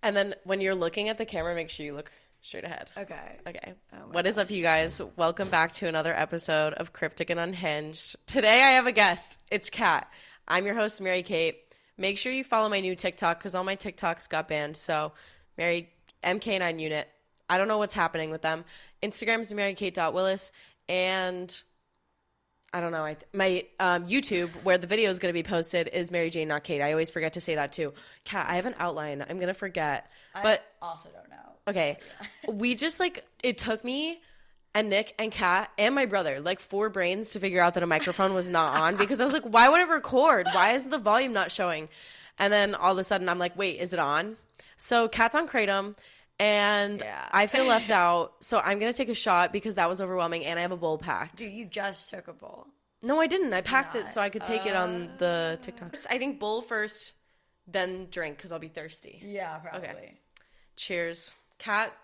And then when you're looking at the camera, make sure you look straight ahead. Okay. Okay. Oh What is up, you guys? Welcome back to another episode of Cryptic and Unhinged. Today I have a guest. It's Katt. I'm your host, Mary Kate. Make sure you follow my new TikTok because all my TikToks got banned. So, Mary MK9 Unit. I don't know what's happening with them. Instagram's marykate.willis. And I don't know. My YouTube, where the video is going to be posted, is Mary Jane, not Kate. I always forget to say that too. Katt, I have an outline. I'm going to forget. But I also don't know. okay. We just it took me and Nick and Katt and my brother 4 brains to figure out that a microphone was not on because I was like, why would it record? Why is the volume not showing? And then all of a sudden I'm like, wait, is it on? So Katt's on Kratom. And I feel left out, so I'm going to take a shot because that was overwhelming, and I have a bowl packed. Dude, you just took a bowl. No, I didn't. I packed it so I could take it on the TikToks. I think bowl first, then drink because I'll be thirsty. Yeah, probably. Okay. Cheers. Katt,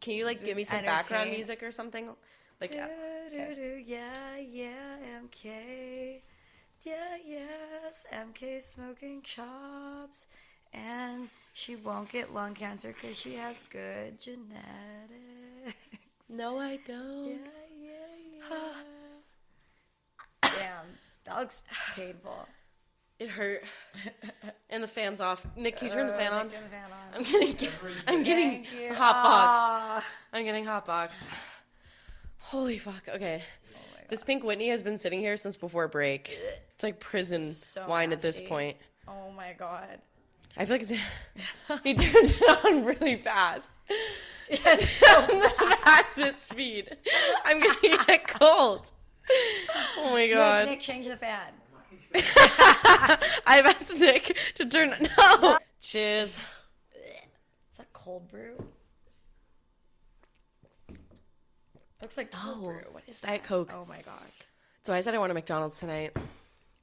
can you, give me some background music or something? Yeah, MK. Yeah, yes, MK smoking chops. And she won't get lung cancer because she has good genetics. No, I don't. Yeah. Damn, that looks painful. It hurt. And the fan's off. Nick, can you turn the fan on? Turn the fan on. I'm getting hotboxed. I'm getting hotboxed. Holy fuck. Okay. This Pink Whitney has been sitting here since before break. It's like prison wine at this point. Oh my god. I feel like he turned it on really fast. Yeah, it's so the fastest speed. I'm gonna get cold. Oh my god. Nick, change the fan. I've asked Nick to turn. No. Cheers. Is that cold brew? Looks like cold brew. What is Diet Coke. Oh my god. So I said I want a McDonald's tonight.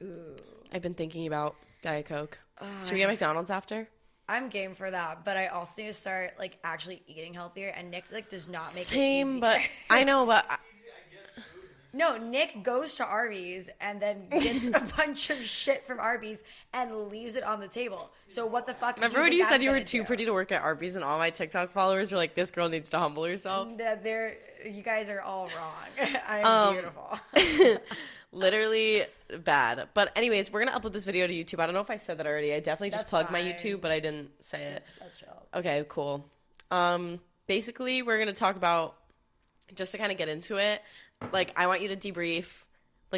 Ooh. I've been thinking about Diet Coke. Should we get McDonald's after? I'm game for that, but I also need to start actually eating healthier. And Nick does not make Same, it easy. but I know, but no, Nick goes to Arby's and then gets a bunch of shit from Arby's and leaves it on the table. So what the fuck? Remember when you said you were too pretty to work at Arby's, and all my TikTok followers were like, "This girl needs to humble herself." You guys are all wrong. I'm beautiful. Literally bad. But anyways, we're going to upload this video to YouTube. I don't know if I said that already. I definitely just plugged my YouTube, but I didn't say it. That's chill. Okay, cool. Basically, we're going to talk about, just to kind of get into it, I want you to debrief,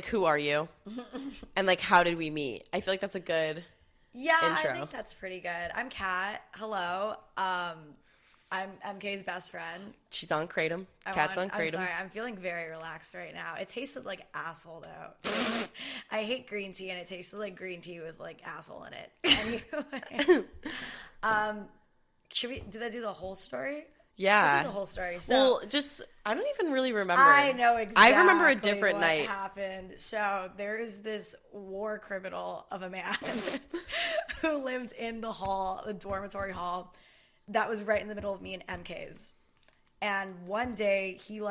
who are you? And, how did we meet? I feel like that's a good intro. I think that's pretty good. I'm Katt. Hello. I'm MK's best friend. She's on Kratom. Katt's on Kratom. I'm sorry. I'm feeling very relaxed right now. It tasted like asshole, though. I hate green tea, and it tasted like green tea with, asshole in it. Anyway. Did I do the whole story? Yeah. I'll do the whole story. So, well, I don't even really remember. I know exactly I remember a different what night. Happened. So there is this war criminal of a man who lived in the dormitory hall, that was right in the middle of me and MK's. And one day he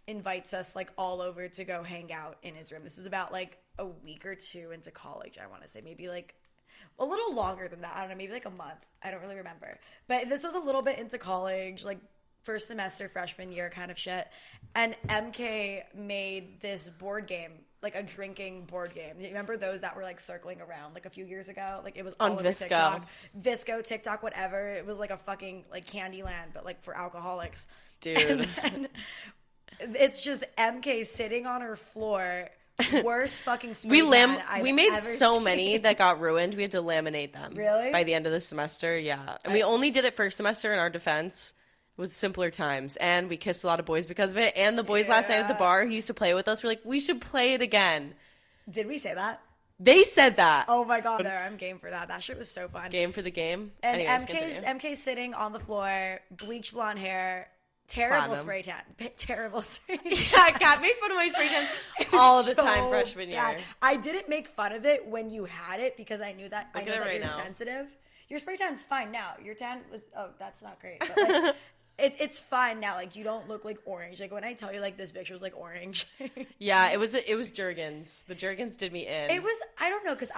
invites us all over to go hang out in his room. This is about a week or two into college, I want to say. Maybe a little longer than that. I don't know, maybe a month. I don't really remember. But this was a little bit into college, first semester, freshman year kind of shit. And MK made this board game, a drinking board game. You remember those that were circling around a few years ago? It was all on over Visco. TikTok. Visco, TikTok, whatever. It was a fucking Candyland, but for alcoholics. Dude. And then it's just MK sitting on her floor. Worst fucking spray tan I've we made ever so seen. many that got ruined. We had to laminate them. Really? By the end of the semester, yeah. And we only did it first semester in our defense. It was simpler times. And we kissed a lot of boys because of it. And the boys last night at the bar who used to play with us were like, we should play it again. Did we say that? They said that. Oh my god, I'm game for that. That shit was so fun. Game for the game. And Anyways, MK's sitting on the floor, bleach blonde hair, terrible Platinum. spray tan. Terrible spray tan. Yeah, Katt made fun of my spray tan all the time freshman year. I didn't make fun of it when you had it because I knew that Look I know at it that right you're now. sensitive. Your spray tan's fine now. Your tan was that's not great. But it's fine now. You don't look orange. When I tell you this picture was orange. Yeah, it was Jergens. The Jergens did me in. It was, I don't know, because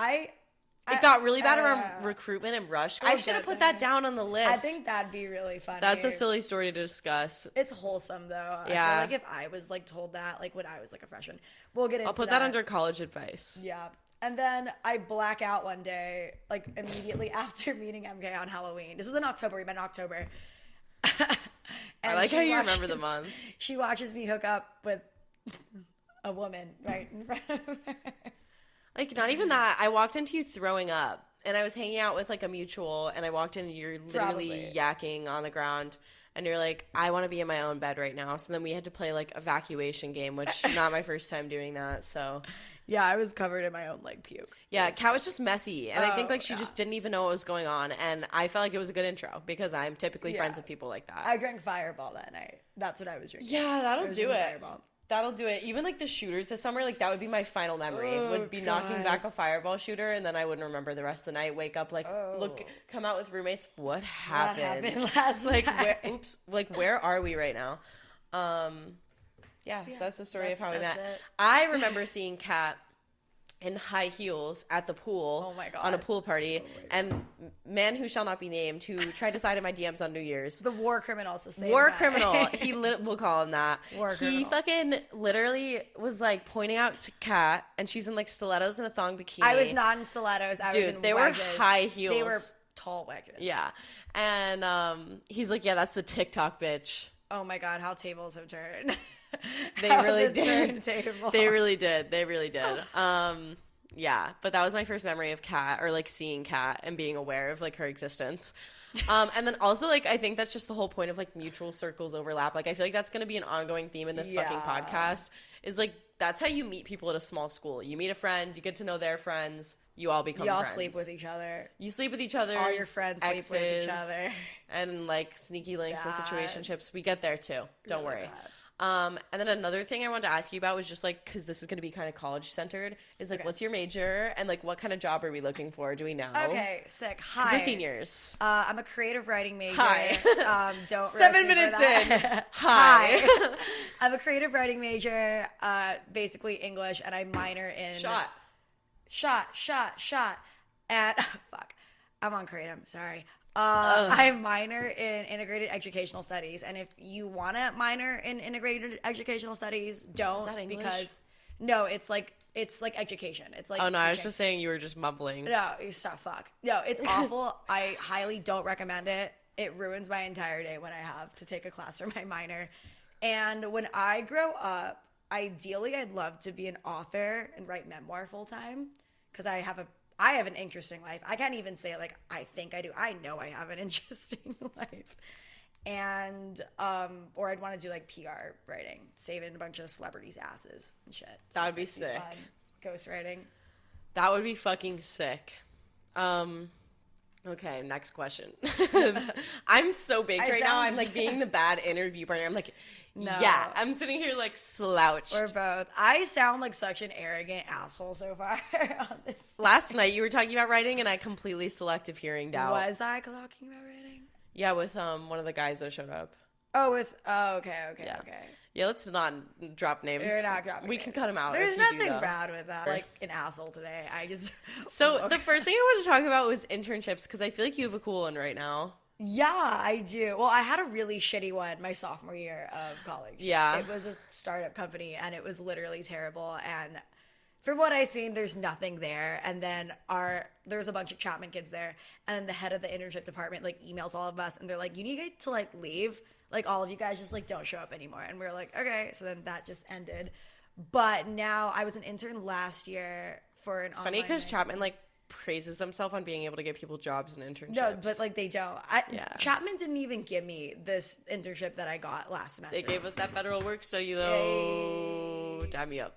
It got really bad around recruitment and rush. I should have put that down on the list. I think that'd be really funny. That's a silly story to discuss. It's wholesome, though. Yeah. I feel like if I was, like, told that, like, when I was, like, a freshman. We'll get into that. I'll put that under college advice. Yeah. And then I black out one day, like, immediately after meeting MK on Halloween. This was in October. We met in October. I like how you remember the month. She watches me hook up with a woman right in front of her. Like, not even that. I walked into you throwing up, and I was hanging out with, like, a mutual, and I walked in, and you're literally yakking on the ground, and you're like, I want to be in my own bed right now. So then we had to play, like, evacuation game, which not my first time doing that, so. Yeah, I was covered in my own, like, puke. Yeah, Katt was just messy, and I think, like, she just didn't even know what was going on, and I felt like it was a good intro, because I'm typically friends with people like that. I drank Fireball that night. That's what I was drinking. Yeah, that'll do it. Fireball. That'll do it. Even, like, the shooters this summer, like, that would be my final memory. Would be knocking back a Fireball shooter, and then I wouldn't remember the rest of the night. Wake up, like, come out with roommates. What happened? What happened last night? Where are we right now? So that's the story of how we met. I remember seeing Katt in high heels at the pool on a pool party, and man who shall not be named, who tried to slide in my DMs on New Year's. The war criminal, it's the same war guy. Criminal. We'll call him that. He fucking literally was like pointing out to Katt, and she's in like stilettos and a thong bikini. I was not in stilettos. I was in they wedges. were high heels. They were tall wedges. Yeah, and he's like, yeah, that's the TikTok bitch. Oh my god, how tables have turned. They really did. They really did. They really did. Yeah, but that was my first memory of Katt, or like seeing Katt and being aware of like her existence. And then also like I think that's just the whole point of like mutual circles overlap. Like I feel like that's going to be an ongoing theme in this fucking podcast. Is like that's how you meet people at a small school. You meet a friend, you get to know their friends, you all become friends. You all sleep with each other. You sleep with each other. All your friends sleep with each other. And like sneaky links and situationships. We get there too. Don't worry. And then another thing I wanted to ask you about was just like, because this is going to be kind of college centered, is like, what's your major and like what kind of job are we looking for? Do we know? Okay, sick. Hi. We're seniors. I'm a creative writing major. Hi. Don't 7 minutes in. Hi. I'm a creative writing major, basically English, and I minor in shot. And fuck, I'm on Kratom. Sorry. I minor in integrated educational studies, and if you want to minor in integrated educational studies, don't. Is that English? Because no, it's like education. It's like teaching. I was just saying you were just mumbling. No, you stop. Fuck. No, it's awful. I highly don't recommend it. It ruins my entire day when I have to take a class for my minor. And when I grow up, ideally, I'd love to be an author and write memoir full time because I have an interesting life. I can't even say, like, I think I do. I know I have an interesting life. And, or I'd want to do, like, PR writing, saving a bunch of celebrities' asses and shit. So that would be sick. Ghost writing. That would be fucking sick. Okay, next question. I'm so baked right now. I'm, like, being the bad interview partner. I'm like... No. Yeah, I'm sitting here like slouched. We're both. I sound like such an arrogant asshole so far on this. Last night you were talking about writing and I completely selective hearing doubt. Was I talking about writing? Yeah, with one of the guys that showed up. Okay. Yeah, let's not drop names. We're not dropping We names. can cut them out. There's nothing bad with that. Like an asshole today. So the first thing I wanted to talk about was internships because I feel like you have a cool one right now. Yeah, I do. Well, I had a really shitty one my sophomore year of college. Yeah. It was a startup company, and it was literally terrible. And from what I've seen, there's nothing there. And then there's a bunch of Chapman kids there. And then the head of the internship department, like, emails all of us. And they're like, you need to, like, leave. Like, all of you guys just, like, don't show up anymore. And we're like, okay. So then that just ended. But now I was an intern last year for an online... Funny because Chapman, like, praises themselves on being able to give people jobs and internships. No, but like they don't. Chapman didn't even give me this internship that I got last semester. They gave us that federal work study though. Yay. Dab me up.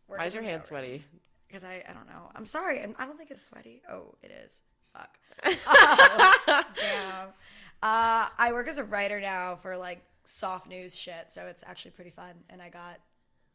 Why is your hand sweaty? Because I don't know. I'm sorry. I don't think it's sweaty. Oh, it is. Fuck. Damn. I work as a writer now for like soft news shit, so it's actually pretty fun, and I got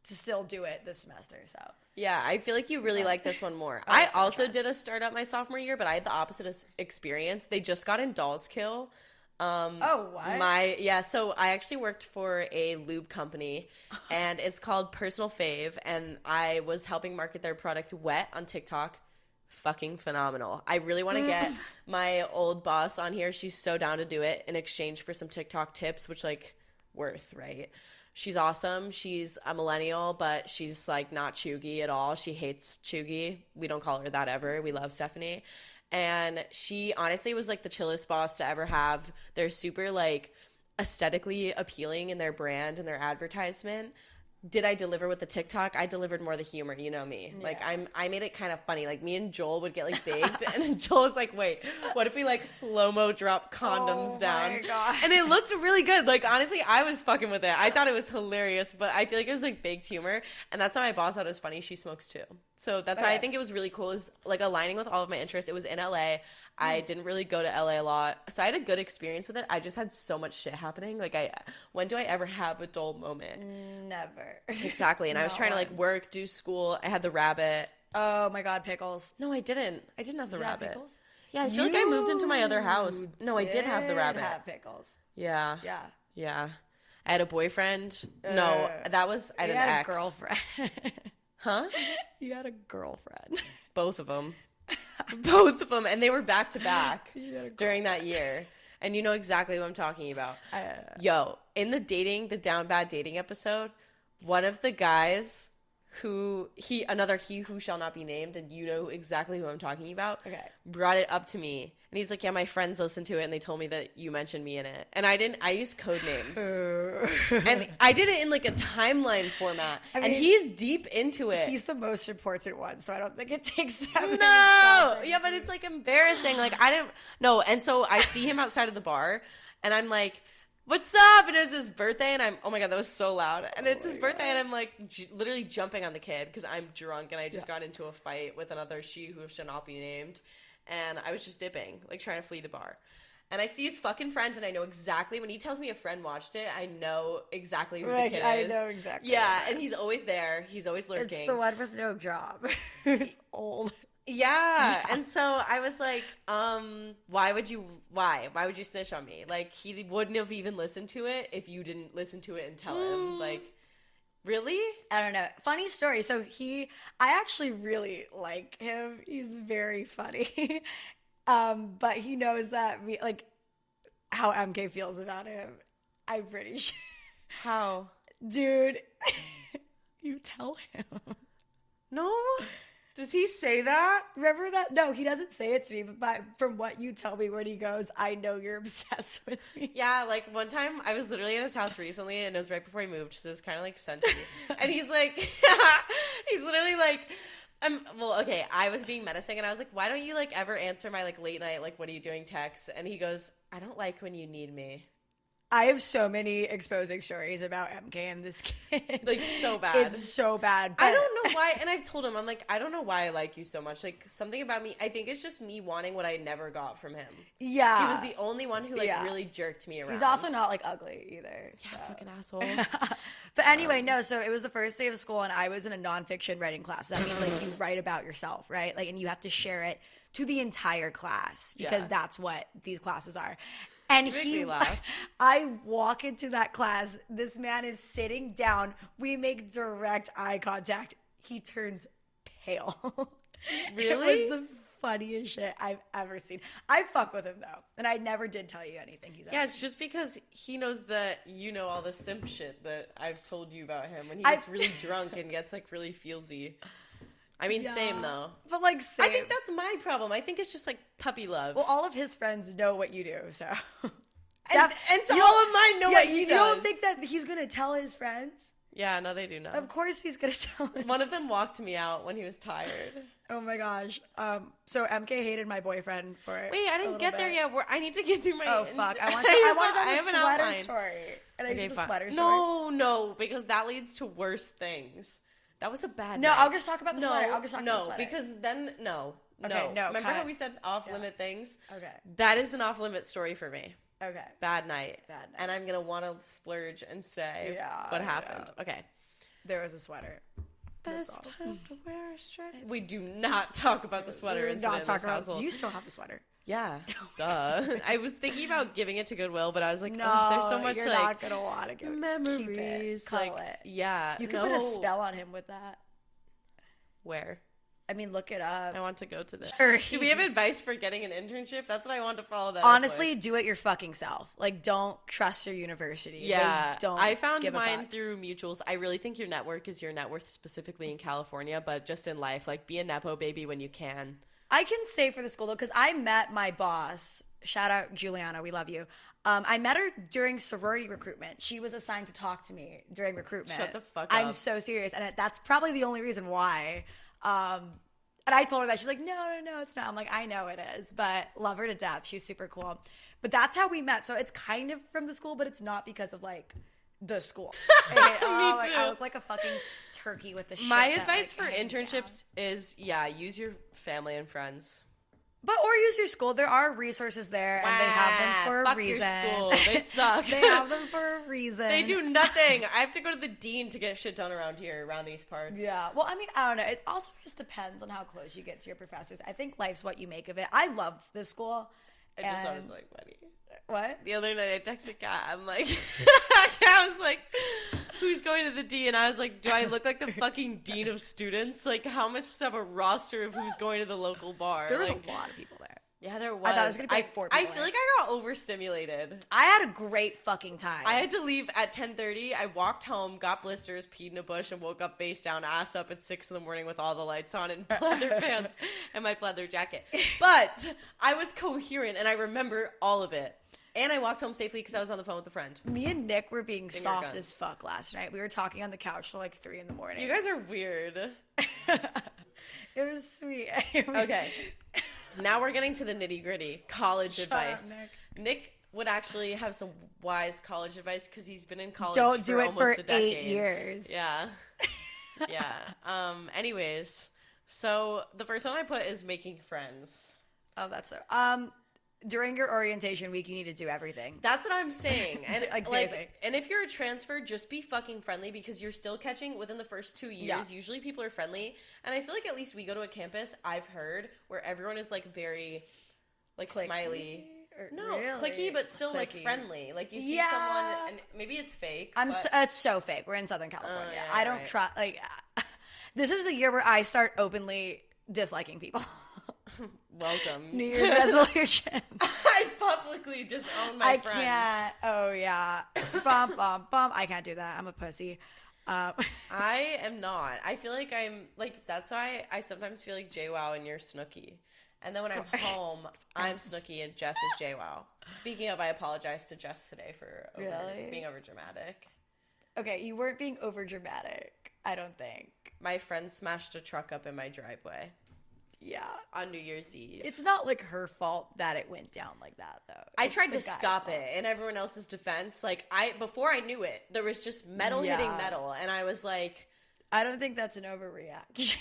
to still do it this semester. So yeah, I feel like you really like this one more. I also did a startup my sophomore year, but I had the opposite experience. They just got in Dolls Kill. What? So I actually worked for a lube company, and it's called Personal Fave, and I was helping market their product Wet on TikTok. fucking phenomenal. I really want to get my old boss on here. She's so down to do it in exchange for some TikTok tips, which like worth, right? She's awesome. She's a millennial, but she's like not chuggy at all. She hates chuggy. We don't call her that ever. We love Stephanie. And she honestly was like the chillest boss to ever have. They're super like aesthetically appealing in their brand and their advertisement. Did I deliver with the TikTok? I delivered more the humor, you know me. Yeah. Like I made it kind of funny. Like me and Joel would get like baked, and Joel was like, "Wait, what if we like slow-mo drop condoms down?" Oh my God. And it looked really good. Like honestly, I was fucking with it. I thought it was hilarious, but I feel like it was like baked humor, and that's why my boss thought it was funny. She smokes too, so that's why I think it was really cool. Is like aligning with all of my interests. It was in LA. I didn't really go to LA a lot, so I had a good experience with it. I just had so much shit happening. Like when do I ever have a dull moment? Never. Exactly. And I was trying to like work, do school. I had the rabbit. Oh my God, pickles. No, I didn't. I didn't have the rabbit. Pickles? Yeah, I feel like I moved into my other house. No, I did have the rabbit. Have pickles. Yeah. Yeah. Yeah. I had a boyfriend. No, that was I had an ex. A girlfriend. Huh? You had a girlfriend. Both of them. Both of them, and they were back to back during that year. And you know exactly what I'm talking about. Yo, in the Down Bad Dating episode, one of the guys he who shall not be named, and you know exactly who I'm talking about, brought it up to me. And he's like, yeah, my friends listened to it, and they told me that you mentioned me in it. And I used code names. And I did it in like a timeline format. And he's deep into it. He's the most important one, so I don't think it takes that many yeah, but it's like embarrassing. Like I didn't, no. And so I see him outside of the bar, and I'm like, what's up? And it was his birthday, and oh my God, that was so loud. And it's his birthday, and I'm like literally jumping on the kid because I'm drunk, and I just got into a fight with another she who should not be named. And I was just dipping, like trying to flee the bar. And I see his fucking friends, and I know exactly, when he tells me a friend watched it, I know exactly who the kid is. I know exactly. Yeah, and he's always there. He's always lurking. It's the one with no job. Who's old. Yeah. And so I was like, why would you snitch on me? Like, he wouldn't have even listened to it if you didn't listen to it and tell him. Like, really? I don't know. Funny story. So I actually really like him. He's very funny. But he knows that how MK feels about him. I'm pretty sure. How? Dude, you tell him. No? Does he say that? Remember that? No, he doesn't say it to me, but from what you tell me when he goes, I know you're obsessed with me. Yeah, like one time I was literally at his house recently, and it was right before he moved, so it was kind of like sent to me. And he's like, he's literally like, well, okay, I was being menacing, and I was like, why don't you like ever answer my like late night, like what are you doing texts? And he goes, I don't like when you need me. I have so many exposing stories about MK and this kid. Like, so bad. It's so bad. I don't know why. And I've told him, I'm like, I don't know why I like you so much. Like, something about me, I think it's just me wanting what I never got from him. Yeah. He was the only one who, like, really jerked me around. He's also not, like, ugly either. Yeah, so. fucking asshole. But anyway, no, so it was the first day of school, and I was in a nonfiction writing class. That means, like, you write about yourself, right? Like, and you have to share it to the entire class because that's what these classes are. And I walk into that class. This man is sitting down. We make direct eye contact. He turns pale. Really? It was the funniest shit I've ever seen. I fuck with him, though. And I never did tell you anything he's ever it's just because he knows that you know all the simp shit that I've told you about him when he gets really drunk and gets, like, really feelsy. I mean, same, though. But, like, same. I think that's my problem. I think it's just, like, puppy love. Well, all of his friends know what you do, so. And so all of mine know what he does. You don't think that he's going to tell his friends? Yeah, no, they do know. Of course he's going to tell them. One of them walked me out when he was tired. Oh, my gosh. So MK hated my boyfriend for it. Wait, I didn't get there yet. I need to get through my... Oh, fuck. I want to the sweater story. And I the sweater story. No, because that leads to worse things. That was a bad No, night. I'll just talk about the sweater. No, because then, no. Okay, no. Remember how we said off-limit things? Okay. That is an off-limit story for me. Okay. Bad night. And I'm going to want to splurge and say what happened. Okay. There was a sweater. Best time to wear a stripe. We do not talk about the sweater incident in this household. Do you still have the sweater? Yeah. Duh. I was thinking about giving it to Goodwill, but I was like, no, there's so much you're like not gonna want to give memories. Keep it. Like, it. Yeah. You could put a spell on him with that. Where? I mean, look it up. I want to go to this. Sure. Do we have advice for getting an internship? That's what I want to follow that Honestly, up with. do it your fucking self. Like, don't trust your university. Yeah, They don't I found give a mine fuck. through mutuals. I really think your network is your net worth, specifically in California, but just in life. Like, be a Nepo baby when you can. I can say for the school, though, because I met my boss. Shout out, Juliana. We love you. I met her during sorority recruitment. She was assigned to talk to me during recruitment. Shut the fuck I'm up. so serious. And that's probably the only reason why. And I told her that. She's like, no, it's not. I'm like, I know it is, but love her to death. She's super cool. But that's how we met. So it's kind of from the school, but it's not because of, like, the school. Me Like, too. I look like a fucking turkey with the shit. My that, advice like, for hangs internships down. is, use your family and friends. But or use your school. There are resources there, and they have them for a Fuck reason. your school. They suck. They have them for a reason. They do nothing. I have to go to the dean to get shit done around here, around these parts. Yeah. Well, I mean, I don't know. It also just depends on how close you get to your professors. I think life's what you make of it. I love this school. I just thought it was, like, funny. What? The other night I texted Katt. I'm like, I was like, who's going to the D? And I was like, do I look like the fucking dean of students? Like, how am I supposed to have a roster of who's going to the local bar? There was like, a lot of people there. Yeah, there was. I thought it was gonna be like 4 I people feel there. like I got overstimulated. I had a great fucking time. I had to leave at 10:30. I walked home, got blisters, peed in a bush, and woke up face down, ass up at 6 in the morning with all the lights on and pleather pants and my pleather jacket. But I was coherent, and I remember all of it. And I walked home safely because I was on the phone with a friend. Me and Nick were being soft guns. as fuck last night. We were talking on the couch till like 3 in the morning. You guys are weird. It was sweet. Okay. Now we're getting to the nitty-gritty. College advice. up, Nick would actually have some wise college advice because he's been in college Don't do for it almost for a decade. 8 years. Yeah. Yeah. Anyways, so the first one I put is making friends. Oh, that's so. During your orientation week, you need to do everything. That's what I'm saying. And Like, seriously. like, and if you're a transfer, just be fucking friendly because you're still catching within the first 2 years. Yeah. Usually people are friendly. And I feel like at least we go to a campus, I've heard, where everyone is like very like Clicky? smiley. Or- No, really? clicky, but still like Clicky. friendly. Like you see Yeah. someone, and maybe it's fake. I'm but so, it's so fake. We're in Southern California. yeah, I don't right. try. Like, this is the year where I start openly disliking people. welcome. New Year's resolution. I publicly just own my I friends. can't. Oh yeah. Bum bum bum. I can't do that. I'm a pussy. I am not. I feel like I'm like that's why I sometimes feel like JWoww and you're Snooki. And then when I'm home, I'm Snooki and Jess is JWoww. Speaking of, I apologize to Jess today for Really? being over dramatic. Okay, you weren't being over dramatic. I don't think. My friend smashed a truck up in my driveway Yeah. on New Year's Eve. It's not like her fault that it went down like that, though. I It's tried the to guy's stop fault. it. In everyone else's defense, like before I knew it, there was just metal hitting Yeah. metal, and I was like, I don't think that's an overreaction.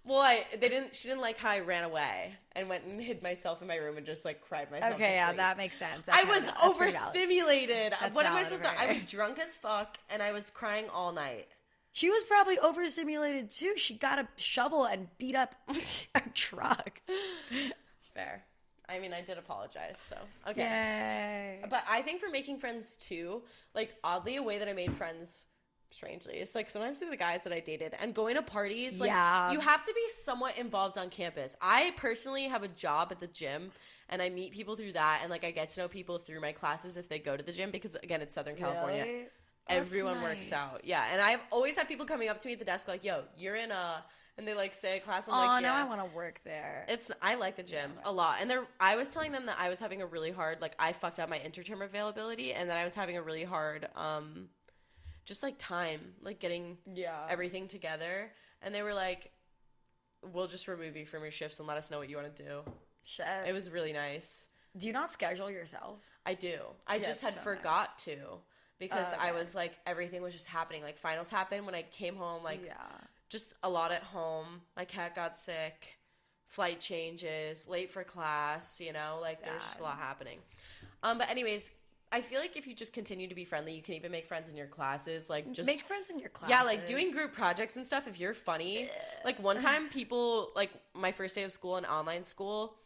well, she didn't like how I ran away and went and hid myself in my room and just like cried myself. Okay, to yeah, sleep. that makes sense. I That's was kinda- that's pretty valid. overstimulated. That's What am I valid, supposed to? right. I was drunk as fuck and I was crying all night. She was probably overstimulated too. She got a shovel and beat up a truck. Fair. I mean, I did apologize, so okay. Yay. But I think for making friends too, like oddly, a way that I made friends, strangely, it's like sometimes through the guys that I dated and going to parties. Like Yeah. you have to be somewhat involved on campus. I personally have a job at the gym, and I meet people through that, and like I get to know people through my classes if they go to the gym because again, it's Southern California. Really? Oh, that's Everyone works nice. out. Yeah, and I've always had people coming up to me at the desk like, "Yo, you're in a," and they like say a class. I'm Oh, like, now "Yeah." I want to work there. I like the gym a lot, and I was telling them that I was having a really hard, like I fucked up my interterm availability, and that I was having a really hard, just like time, like getting Yeah. everything together, and they were like, "We'll just remove you from your shifts and let us know what you want to do." Shit. It was really nice. Do you not schedule yourself? I do. I Yeah, just had so forgot to because I Okay. was like everything was just happening. Like finals happened when I came home, like Yeah. just a lot at home. My cat got sick, flight changes, late for class, you know, like there's just a lot happening. But anyways, I feel like if you just continue to be friendly, you can even make friends in your classes. Like just Make friends in your classes. yeah, like doing group projects and stuff. If you're funny, like one time people like my first day of school in online school,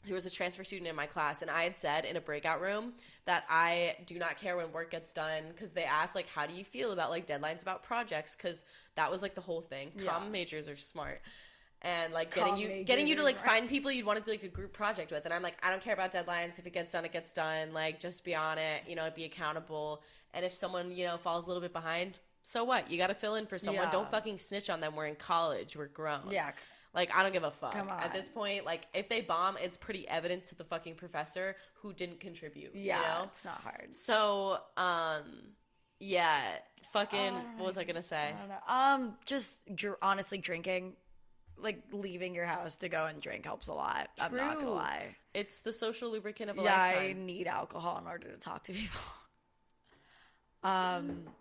who was a transfer student in my class, and I had said in a breakout room that I do not care when work gets done, because they asked, like, how do you feel about, like, deadlines about projects, because that was, like, the whole thing. Comm majors are smart. And, like, getting you to, like, find people you'd want to do, like, a group project with. And I'm like, I don't care about deadlines. If it gets done, it gets done. Like, just be on it, you know, be accountable. And if someone, you know, falls a little bit behind, so what? You got to fill in for someone. Don't fucking snitch on them. We're in college. We're grown. Yeah. Like, I don't give a fuck. Come on. At this point, like, if they bomb, it's pretty evident to the fucking professor who didn't contribute. Yeah, you know? it's not hard. So, yeah, fucking, what was I gonna say? I don't know. Just honestly drinking, like, leaving your house to go and drink helps a lot. True. I'm not gonna lie. It's the social lubricant of a Yeah, lifetime. I need alcohol in order to talk to people.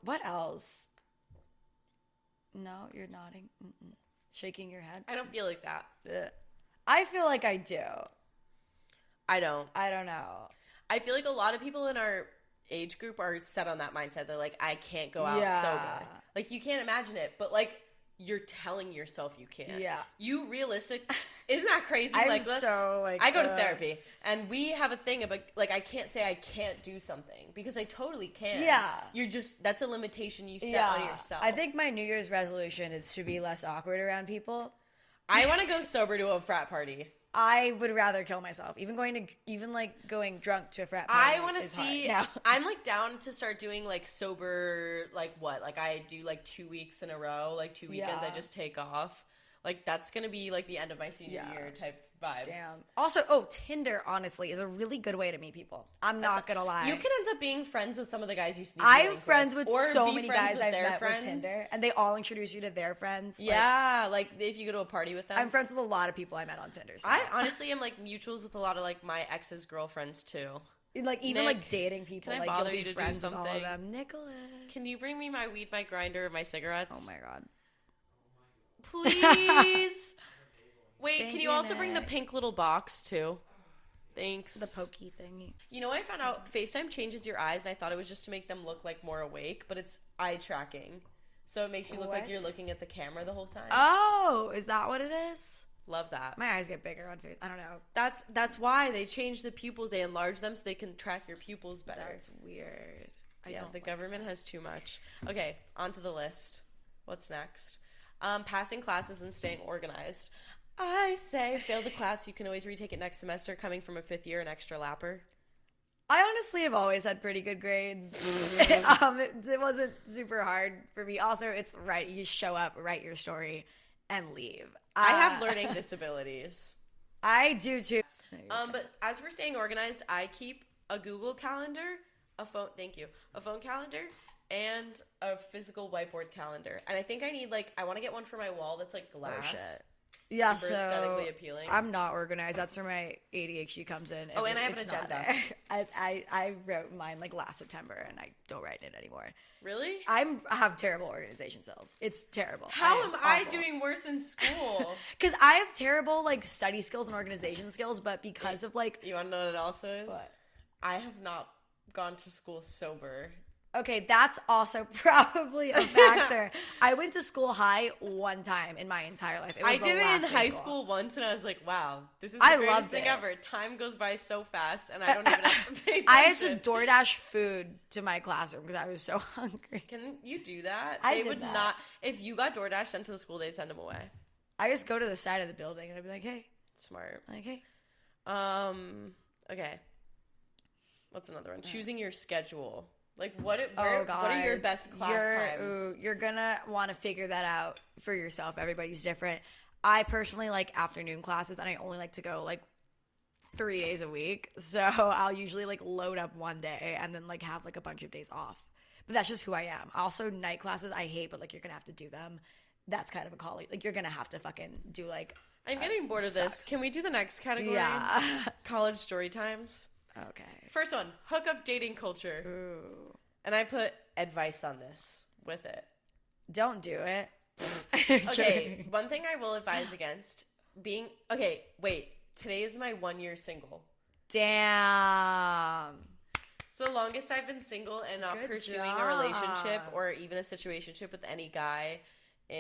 What else? No, you're nodding. Shaking your head. I don't feel like that. Ugh. I feel like I do. I don't. I don't know. I feel like a lot of people in our age group are set on that mindset. They're like, I can't go out sober. Like, you can't imagine it, but, like, you're telling yourself you can. Yeah. You realistic. Isn't that crazy? I'm like, so, like, I go to therapy, and we have a thing about, like, I can't say I can't do something, because I totally can. Yeah. You're just, that's a limitation you set on yourself. I think my New Year's resolution is to be less awkward around people. I want to go sober to a frat party. I would rather kill myself. Even going drunk to a frat party. I want to see. I'm like down to start doing like sober, like what? Like I do like 2 weeks in a row, like 2 weekends I just take off. Like that's gonna be like the end of my senior year type vibes. Damn. Also, Tinder honestly is a really good way to meet people. I'm not gonna lie. You can end up being friends with some of the guys you see. I'm friends with so many guys I've met friends. with Tinder, and they all introduce you to their friends. Yeah, like if you go to a party with them. I'm friends with a lot of people I met on Tinder. So. I honestly am like mutuals with a lot of like my ex's girlfriends too. Like even Nick, like dating people, can I like bother you'll you be to friends do with all of them. Nicholas, can you bring me my weed, my grinder, my cigarettes? Oh my god. Please. Wait, Thank can you you, also bring the Nick. pink little box too? Thanks. The pokey thingy. You know, I found out FaceTime changes your eyes, and I thought it was just to make them look like more awake, but it's eye tracking. So it makes you look like you're looking at the camera the whole time. Oh, is that what it is? Love that. My eyes get bigger on face. I don't know. That's why they changed the pupils. They enlarge them so they can track your pupils better. That's weird. The government has too much. Okay, on to the list. What's next? Passing classes and staying organized. I say fail the class. You can always retake it next semester. Coming from a fifth year, an extra lapper. I honestly have always had pretty good grades. It wasn't super hard for me. Also, it's right. You show up, write your story, and leave. I have learning disabilities. I do too. But as we're staying organized, I keep a Google Calendar, a phone calendar, and a physical whiteboard calendar. And I think I need I want to get one for my wall that's like glass. Oh, shit. Yeah, super aesthetically appealing. I'm not organized. That's where my ADHD comes in. Oh, and I have an agenda. I wrote mine last September, and I don't write it anymore. Really? I have terrible organization skills. It's terrible. How am I doing worse in school? Because I have terrible study skills and organization skills, but because of You want to know what it also is? What? I have not gone to school sober. Okay, that's also probably a factor. I went to school high one time in my entire life. I did it in high school once, and I was like, wow, this is the greatest thing ever. Time goes by so fast, and I don't even have to pay attention. I had to DoorDash food to my classroom because I was so hungry. Can you do that? They would not. If you got DoorDash sent to the school, they'd send them away. I just go to the side of the building, and I'd be like, hey. Smart. Like, hey. Okay. What's another one? Choosing your schedule. What are your best class times? You're gonna want to figure that out for yourself. Everybody's different. I personally like afternoon classes, and I only like to go 3 days a week. So I'll usually load up one day and then have a bunch of days off. But that's just who I am. Also, night classes I hate, but you're gonna have to do them. That's kind of a calling. You're gonna have to fucking do I'm getting bored of this. Can we do the next category? Yeah. College story times. Okay. First one, hookup dating culture. Ooh. And I put advice on this with it. Don't do it. Okay, one thing I will advise against being... Okay, wait. Today is my 1 year single. Damn. It's the longest I've been single and not Good pursuing job. a relationship or even a situationship with any guy in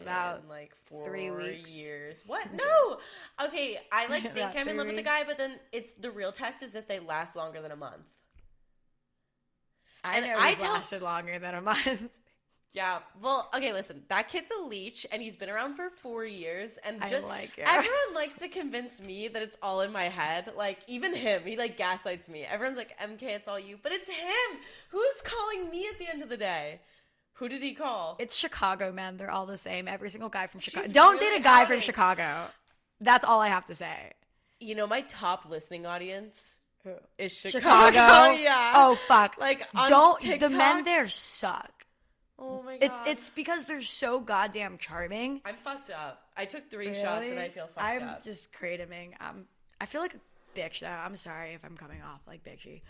about like 4 3 weeks. years. What? No. Okay, I like think About I'm in 3 love with the weeks. guy, but then it's the real test is if they last longer than a month. I And know I he's don't- lasted longer than a month. Yeah. Well, okay, listen. That kid's a leech, and he's been around for 4 years. And I just, like it. everyone likes to convince me that it's all in my head. Like, even him, he, like, gaslights me. Everyone's like, MK, it's all you. But it's him. Who's calling me at the end of the day? Who did he call? It's Chicago men. They're all the same. Every single guy from Chicago. She's Don't really date a guy outing. from Chicago. That's all I have to say. You know, my top listening audience Who? is Chicago. Chicago? Yeah. Oh, fuck. Like, on Don't. TikTok. The men there suck. Oh, my God. It's because they're so goddamn charming. I'm fucked up. I took 3 shots, and I feel fucked I'm up. just craving. I feel like a bitch, though. I'm sorry if I'm coming off like bitchy.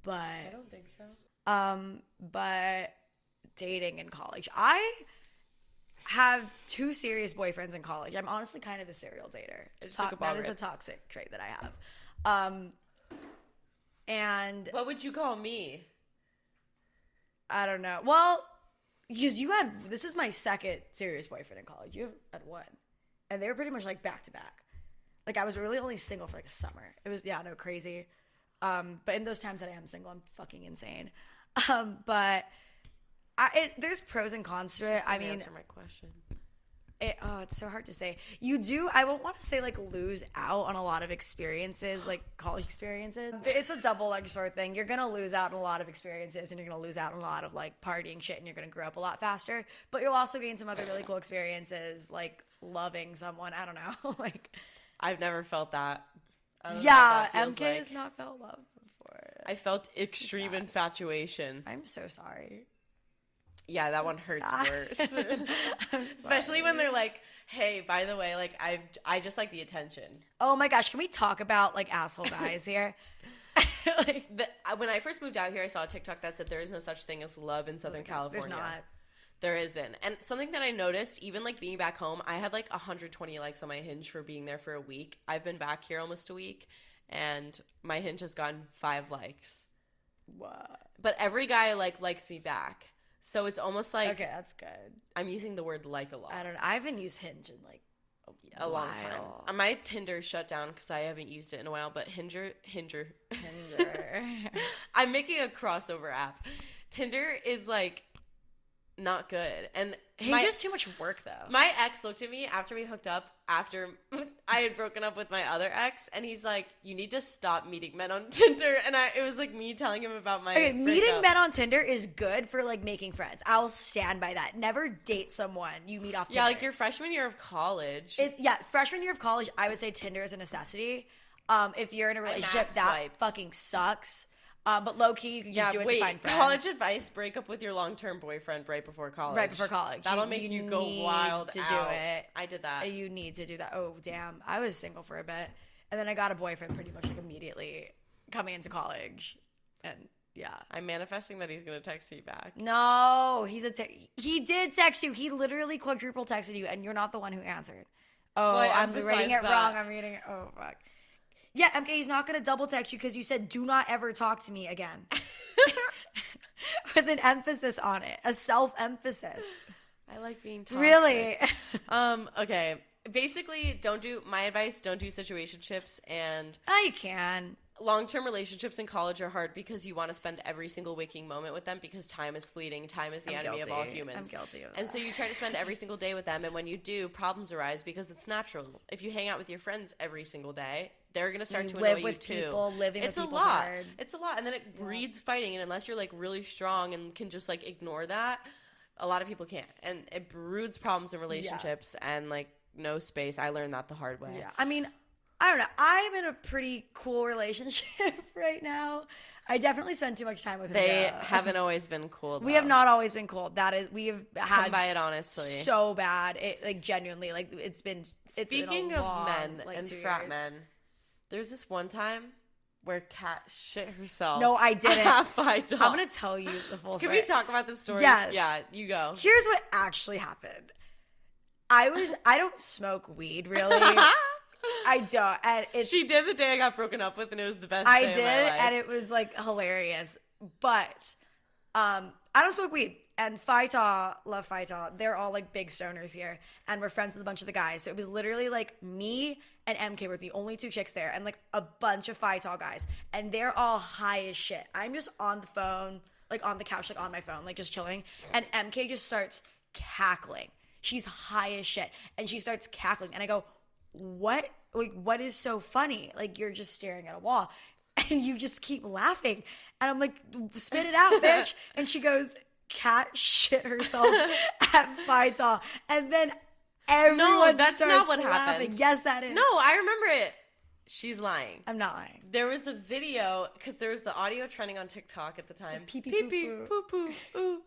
But, I don't think so. but dating in college. I have 2 serious boyfriends in college. I'm honestly kind of a serial dater. I just took a ball That is a rip. toxic trait that I have. And What would you call me? I don't know. Well, because this is my second serious boyfriend in college. You had 1. And they were pretty much like back to back. Like I was really only single for like a summer. It was, crazy. But in those times that I am single, I'm fucking insane. But there's pros and cons to it. I mean, Answer my question. it's so hard to say. I won't want to say like lose out on a lot of experiences, like college experiences. It's a double-edged sword thing. You're going to lose out on a lot of experiences and you're going to lose out on a lot of like partying shit and you're going to grow up a lot faster. But you'll also gain some other really cool experiences like loving someone. I don't know. Like, I've never felt that. I don't know yeah, what that feels MK like. has not felt love before. I felt extreme sad. infatuation. I'm so sorry. Yeah, that one hurts sad. worse. I'm Especially sorry. when they're like, "Hey, by the way, like I just like the attention." Oh my gosh, can we talk about like asshole guys here? Like, When I first moved out here, I saw a TikTok that said there is no such thing as love in Southern California. there's not. There isn't. And something that I noticed, even like being back home, I had like 120 likes on my Hinge for being there for a week. I've been back here almost a week, and my Hinge has gotten 5 likes. What? But every guy likes me back. So it's almost like Okay, that's good. I'm using the word like a lot. I don't know. I haven't used Hinge in like A long while. time. My Tinder shut down because I haven't used it in a while, but Hinger. Tinder. I'm making a crossover app. Tinder is like not good. And Hinge is too much work though. my ex looked at me after we hooked up, after I had broken up with my other ex, and he's like, "You need to stop meeting men on Tinder." And it was like me telling him about my Okay, meeting breakup. men on Tinder is good for like making friends. I'll stand by that. Never date someone you meet off Tinder. Yeah, like your freshman year of college. Freshman year of college, I would say Tinder is a necessity. If you're in a relationship, mass that swiped. fucking sucks. But low key, you can just do it to find friends. College advice: break up with your long-term boyfriend right before college. Right before college. That'll make you go need wild to out. do it. I did that. You need to do that. Oh, damn. I was single for a bit. And then I got a boyfriend pretty much like immediately coming into college. And yeah. I'm manifesting that he's gonna text me back. No, he did text you. He literally quadruple texted you, and you're not the one who answered. Oh, Well, I I'm reading emphasized it that. wrong. I'm reading it. Oh, fuck. Yeah, MK, he's not going to double text you because you said, do not ever talk to me again. With an emphasis on it, a self-emphasis. I like being toxic. Really? Okay. Basically, don't do situationships, and Oh, you can. long-term relationships in college are hard because you want to spend every single waking moment with them because time is fleeting. Time is the enemy of all humans. I'm guilty of that. And so you try to spend every single day with them, and when you do, problems arise because it's natural. If you hang out with your friends every single day, they're going to start to live annoy with you too. people, living it's with a people's lot. hard. It's a lot. And then it breeds fighting, and unless you're like really strong and can just like ignore that, a lot of people can't. And it broods problems in relationships and like no space. I learned that the hard way. Yeah. I mean, I don't know. I'm in a pretty cool relationship right now. I definitely spend too much time with him. They haven't always been cool, though. We have not always been cool. We have had Come by it honestly. so bad. It like genuinely like it's been. Speaking been a of long, men like, and 2 frat years. men, there's this one time where Katt shit herself. No, I didn't. At my dog. I'm gonna tell you the full Can story. we talk about this story? Yes. Yeah, you go. Here's what actually happened. I don't smoke weed really. I don't, and it's She did the day I got broken up with, and it was the best I day did, of my life. and it was like hilarious. But I don't smoke weed, And Phyta, love Phyta, they're all like big stoners here. And we're friends with a bunch of the guys. So it was literally like me and MK were the only 2 chicks there. And like a bunch of Phyta guys. And they're all high as shit. I'm just on the phone, like on the couch, like on my phone, like just chilling. And MK just starts cackling. She's high as shit. And she starts cackling. And I go, what? Like, what is so funny? Like, you're just staring at a wall. And you just keep laughing. And I'm like, spit it out, bitch. And she goes, Katt shit herself at Phyta. And then everyone No, that's starts not what laughing. happened. Yes, that is. No, I remember it. She's lying. I'm not lying. There was a video, because there was the audio trending on TikTok at the time. Pee pee Pee poo pee poo. poo poo ooh.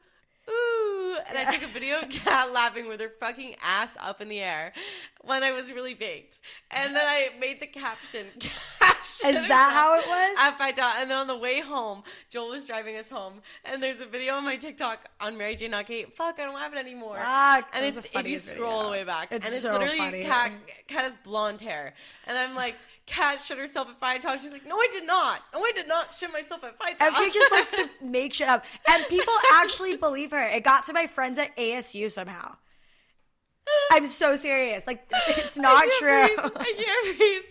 Ooh, and I took a video of Katt laughing with her fucking ass up in the air when I was really baked. And then I made the caption. Is that how it was? At Phyta. And then on the way home, Joel was driving us home. And there's a video on my TikTok on Mary J. Not Kate. Fuck, I don't have it anymore. And it's if you scroll all the way back. It's and it's so literally funny. Katt has blonde hair. And I'm like, Katt shit herself at Phyta. She's like, no, I did not. No, I did not shit myself at Phyta. MK just likes to make shit up. And people actually believe her. It got to my friends at ASU somehow. I'm so serious. Like, it's not true. Breathe. I can't breathe.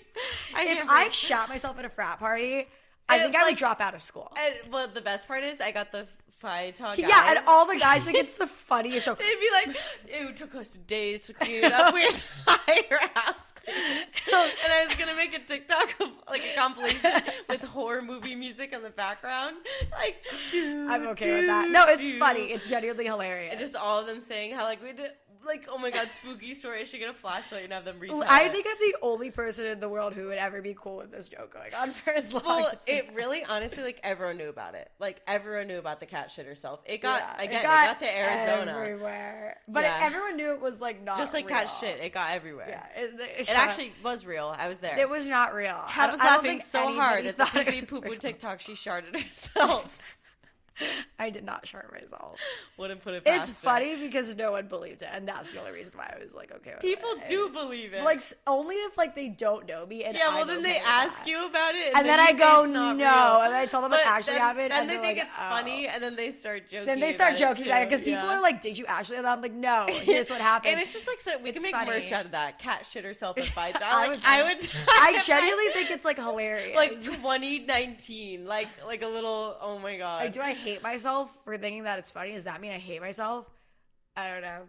If I shot myself at a frat party, I think I would drop out of school. And, well, the best part is I got the Phyta guys. Yeah, and all the guys think it's the funniest show. They'd be like, it took us days to clean it up. We had to hire house cleaners. And I was going to make a TikTok of like a compilation with horror movie music in the background. Like, I'm okay with that. No, it's funny. It's genuinely hilarious. And just all of them saying how like we did, like, oh my god, spooky story. I should get a flashlight and have them retell I it. think I'm the only person in the world who would ever be cool with this joke going on for as long Well, as it really, honestly, like, everyone knew about it. Like, everyone knew about the Katt shit herself. It got, Yeah, again, it got to Arizona. everywhere. But Yeah. everyone knew it was, like, not Just like real. Katt shit, it got everywhere. Yeah. It actually was real. I was there. It was not real. Katt was I don't laughing think so hard anybody at the thought it pee was poo poo real. TikTok she sharded herself. I did not shart myself. Wouldn't put it past It's her. funny because no one believed it, and that's the only reason why I was like, okay with People it. do believe it. Like, only if, like, they don't know me. And yeah, well, I'm then okay they with ask that. you about it. And then you I say go, it's not no. real. And then I tell them what But actually then, happened. Then and they they're think like, it's oh. funny, and then they start joking. Then they start about joking about it because too. people Yeah. are like, did you actually? And I'm like, no, here's what happened. And it's just like, so we can It's make funny. merch out of that. Katt shit herself at Phyta. I Like, would- I would. I genuinely think it's like hilarious. like 2019, like a little. Oh my god. Like, do I hate myself for thinking that it's funny? Does that mean I hate myself? I don't know.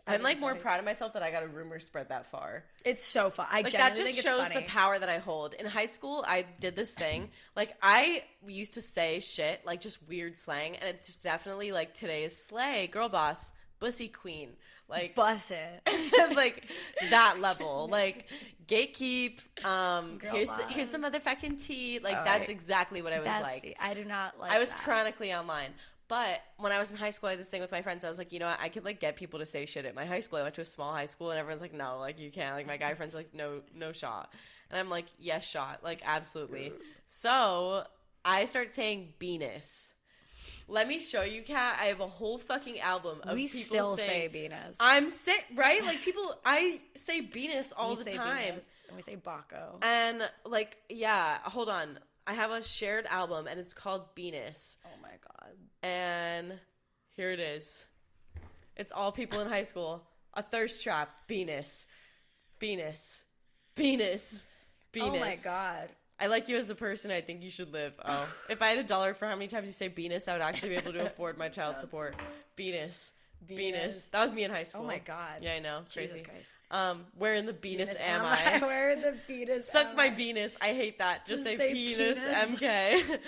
I I'm think like it's more funny. proud of myself that I got a rumor spread that far. It's so fun. I Like genuinely that just think it's shows funny. the power that I hold. In high school, I did this thing. Like I used to say shit, like just weird slang, and it's definitely like today's slay, girl boss, bussy queen, like Bust it. like that level, like gatekeep. Here's boss. the motherfucking tea. Like Oh, that's right. exactly what I was That's like. I do not like I was that. chronically online. But when I was in high school, I had this thing with my friends. I was like, you know what? I could, like, get people to say shit at my high school. I went to a small high school, and everyone's like, no, like, you can't. Like, my guy friends are like, no shot. And I'm like, yes, shot. Like, absolutely. So I start saying Venus. Let me show you, Katt. I have a whole fucking album of We people still saying, say Venus. I'm sick, right? Like, people, I say Venus all We the say time. Venus, and we say Baco. And, like, yeah, hold on. I have a shared album, and it's called Venus. Oh my god. And here it is. It's all people in high school. A thirst trap. Venus. Venus. Venus. Venus. Oh my god. I like you as a person. I think you should live. Oh. If I had $1 for how many times you say Venus, I would actually be able to afford my child support. Venus. Venus. That was me in high school. Oh my god. Yeah, I know. Jesus Crazy. Christ. Where in the Venus am I? Where in the Venus Suck am my I? Venus. I hate that. Just say penis. penis. MK.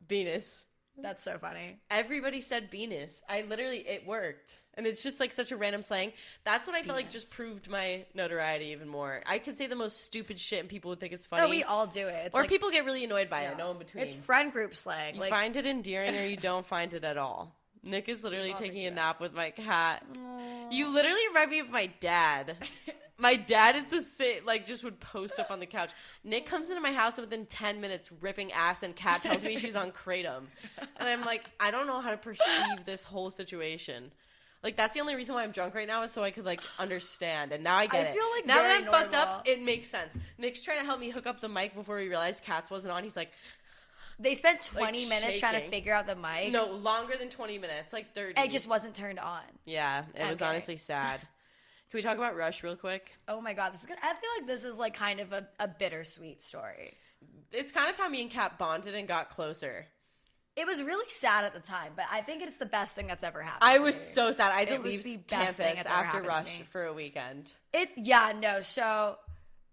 Venus. That's so funny. Everybody said Venus. It worked. And it's just like such a random slang. That's what I feel like Venus. just proved my notoriety even more. I could say the most stupid shit and people would think it's funny. No, we all do it. It's or like, people get really annoyed by yeah. it. No in between. It's friend group slang. You Like, find it endearing or you don't find it at all. Nick is literally Love taking it, a nap with my cat. Aw. You literally remind me of my dad. My dad is the same, like, just would post up on the couch. Nick comes into my house and within 10 minutes ripping ass, and Katt tells me she's on Kratom. And I'm like, I don't know how to perceive this whole situation. Like, that's the only reason why I'm drunk right now is so I could, like, understand. And now I get I it. feel like now that very I'm fucked normal. up, it makes sense. Nick's trying to help me hook up the mic before we realized Katt's wasn't on. He's like, They spent 20 minutes trying to shaking. figure out the mic. No, longer than 20 minutes, like 30. It just wasn't turned on. Yeah, it was honestly sad. Can we talk about Rush real quick? Oh my God, this is good. I feel like this is like kind of a bittersweet story. It's kind of how me and Katt bonded and got closer. It was really sad at the time, but I think it's the best thing that's ever happened. I was so sad. I had to leave campus after Rush for a weekend.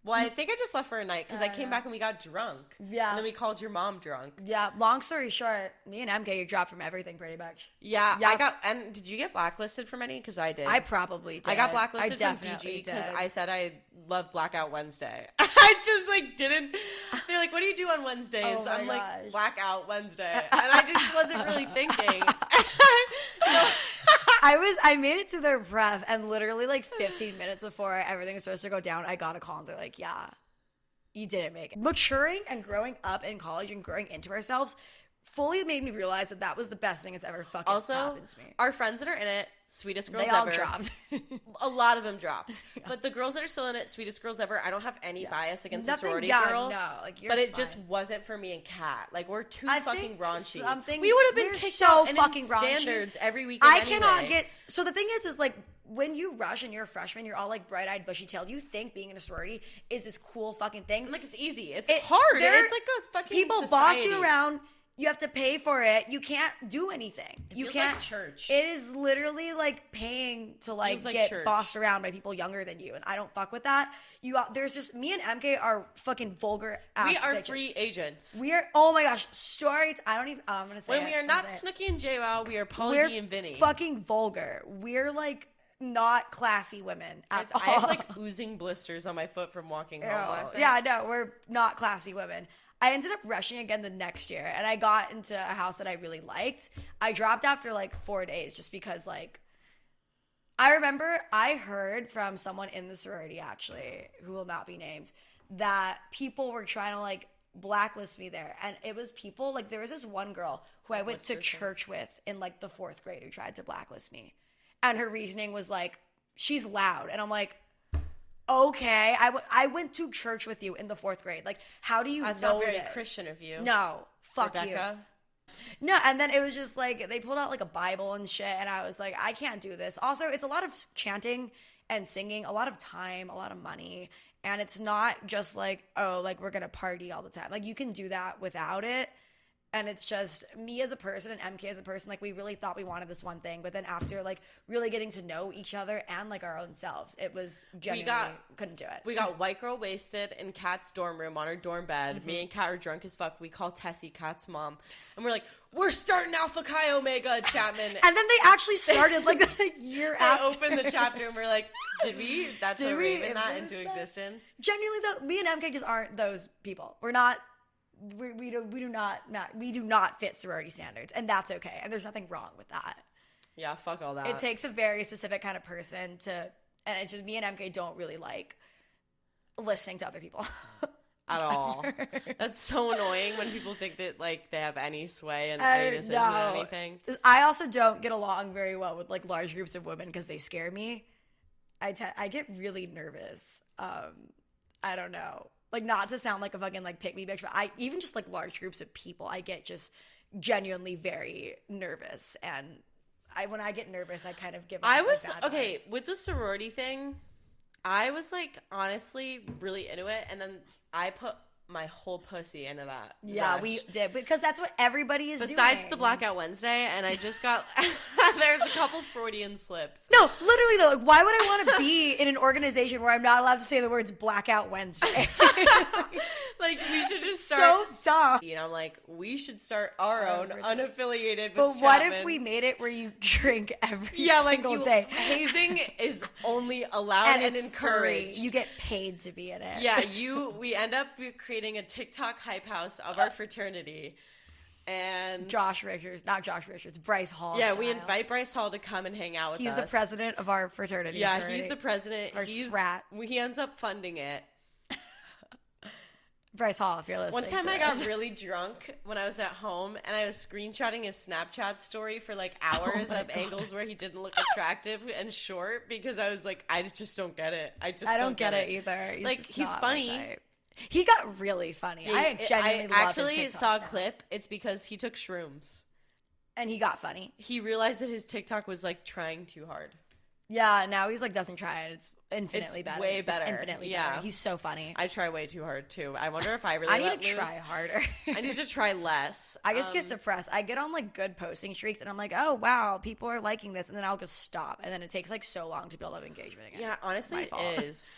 Well, I think I just left for a night because I came back and we got drunk. Yeah. And then we called your mom drunk. Yeah. Long story short, me and MK, you dropped from everything pretty much. Yeah. And did you get blacklisted from any? Because I did. I probably did. I got blacklisted from DG because I said I love Blackout Wednesday. I just like didn't. They're like, what do you do on Wednesdays? Oh I'm gosh. like, Blackout Wednesday. And I just wasn't really thinking. I made it to their prep, and literally like 15 minutes before everything was supposed to go down, I got a call and they're like, yeah, you didn't make it. Maturing and growing up in college and growing into ourselves fully made me realize that was the best thing that's ever fucking happened to me. Our friends that are in it, sweetest girls they ever. all dropped. A lot of them dropped. Yeah. But the girls that are still in it, sweetest girls ever. I don't have any bias against the sorority girl. No, like but it just wasn't for me and Katt. Like we're too fucking raunchy. We would have been kicked so out and fucking in raunchy. Standards every weekend. I cannot get. So the thing is like when you rush and you're a freshman, you're all like bright-eyed, bushy-tailed. You think being in a sorority is this cool fucking thing. And like it's easy. It's hard. It's like a fucking people society. boss you around. You have to pay for it. You can't do anything. You can't. Like church. It is literally like paying to like get church. bossed around by people younger than you, and I don't fuck with that. There's just me and MK are fucking vulgar ass We are bitches. free agents. We are. Oh my gosh, stories. I don't even. I'm gonna say when we are not Snooki and JWoww, we are Pauly D and Vinny. Fucking vulgar. We're like not classy women at all. I have like oozing blisters on my foot from walking home last night. Yeah, no, we're not classy women. I ended up rushing again the next year, and I got into a house that I really liked. I dropped after like 4 days just because like I remember I heard from someone in the sorority actually, who will not be named, that people were trying to like blacklist me there. And it was people like there was this one girl who I went to church with in like the 4th grade who tried to blacklist me. And her reasoning was like, she's loud. And I'm like, okay, I went to church with you in the 4th grade. Like, how do you That's know not very this? Christian of you. No, fuck Rebecca. you. No, and then it was just like they pulled out like a Bible and shit, and I was like, I can't do this. Also, it's a lot of chanting and singing, a lot of time, a lot of money, and it's not just like, oh, like we're gonna party all the time. Like you can do that without it. And it's just me as a person and MK as a person, like we really thought we wanted this one thing, but then after like really getting to know each other and like our own selves, it was genuinely couldn't do it. We got white girl wasted in Katt's dorm room on her dorm bed. Me and Katt are drunk as fuck. We call Tessie, Katt's mom, and we're like, we're starting Alpha Chi Omega at Chapman. And then they actually started like a year after. They opened the chapter and we're like, did we raven that into existence? Genuinely though, me and MK just aren't those people. We're not. We do not fit sorority standards, and that's okay. And there's nothing wrong with that. Yeah, fuck all that. It takes a very specific kind of person to, and it's just me and MK don't really like listening to other people at all. That's so annoying when people think that like they have any sway in any decision or anything. I also don't get along very well with like large groups of women because they scare me. I get really nervous. I don't know. Like, not to sound like a fucking, like, pick-me bitch, but even just, like, large groups of people, I get just genuinely very nervous. And when I get nervous, I kind of give off, vibes. With the sorority thing, I was, like, honestly really into it. And then I put my whole pussy into that. Yeah, rush. we did, because that's what everybody is doing. Besides the Blackout Wednesday, and I just got there's a couple Freudian slips. No, literally though, like, why would I want to be in an organization where I'm not allowed to say the words Blackout Wednesday? Like we should just start. So dumb. You know, like we should start our own unaffiliated. With But what Chapman. if we made it where you drink every single like day? Hazing is only allowed and encouraged. Free. You get paid to be in it. Yeah, we end up creating a TikTok hype house of our fraternity. And Bryce Hall. Yeah, we invite Bryce Hall to come and hang out with us. He's the president of our fraternity. Yeah, sorority. he's the president. Our SRAT. He ends up funding it. Bryce Hall, if you're listening. One time I got really drunk when I was at home, and I was screenshotting his Snapchat story for like hours of angles where he didn't look attractive and short because I was like, I just don't get it. I don't get it either. He's funny. He got really funny. I genuinely love his actually TikTok saw a now. clip. It's because he took shrooms. And he got funny. He realized that his TikTok was like trying too hard. Yeah, now he's like doesn't try it. It's infinitely It's better. way better. It's infinitely Yeah. better. He's so funny. I try way too hard too. I wonder if I really I need let to loose. try harder. I need to try less. I just get depressed. I get on like good posting streaks and I'm like, oh wow, people are liking this, and then I'll just stop, and then it takes like so long to build up engagement again. Yeah, honestly, My it fault. is.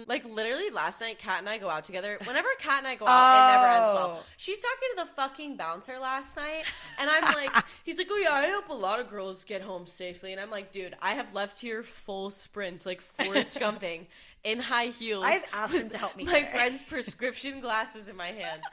Like literally last night, Kat and I go out together. Whenever Kat and I go out, it never ends well. She's talking to the fucking bouncer last night, and I'm like, he's like, oh yeah, I help a lot of girls get home safely, and I'm like, dude, I have left here full sprint, like Forrest Gumping, in high heels. I've asked him to help me. My there. friend's prescription glasses in my hand,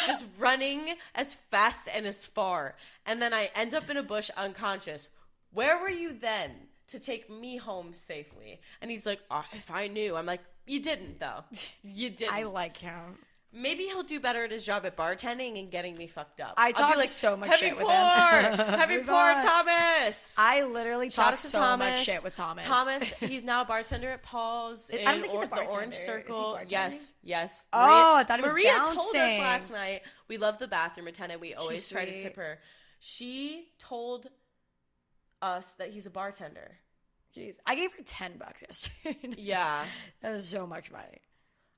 just running as fast and as far, and then I end up in a bush unconscious. Where were you then to take me home safely? And he's like, oh, if I knew. I'm like, you didn't though. You didn't. I like him. Maybe he'll do better at his job at bartending and getting me fucked up. I I'll talk be like, so much heavy shit with pour, him. heavy pour, Thomas. I literally Shout talk out to so Thomas. much shit with Thomas. Thomas, he's now a bartender at Paul's in I don't think he's a the bartender. Orange Is he Circle. bartending? Yes. Oh, I thought he was Maria told us bouncing. last night. We love the bathroom attendant. We always try to sweet. tip her. She told us that he's a bartender. Jeez, I gave her $10 yesterday. Yeah. That was so much money.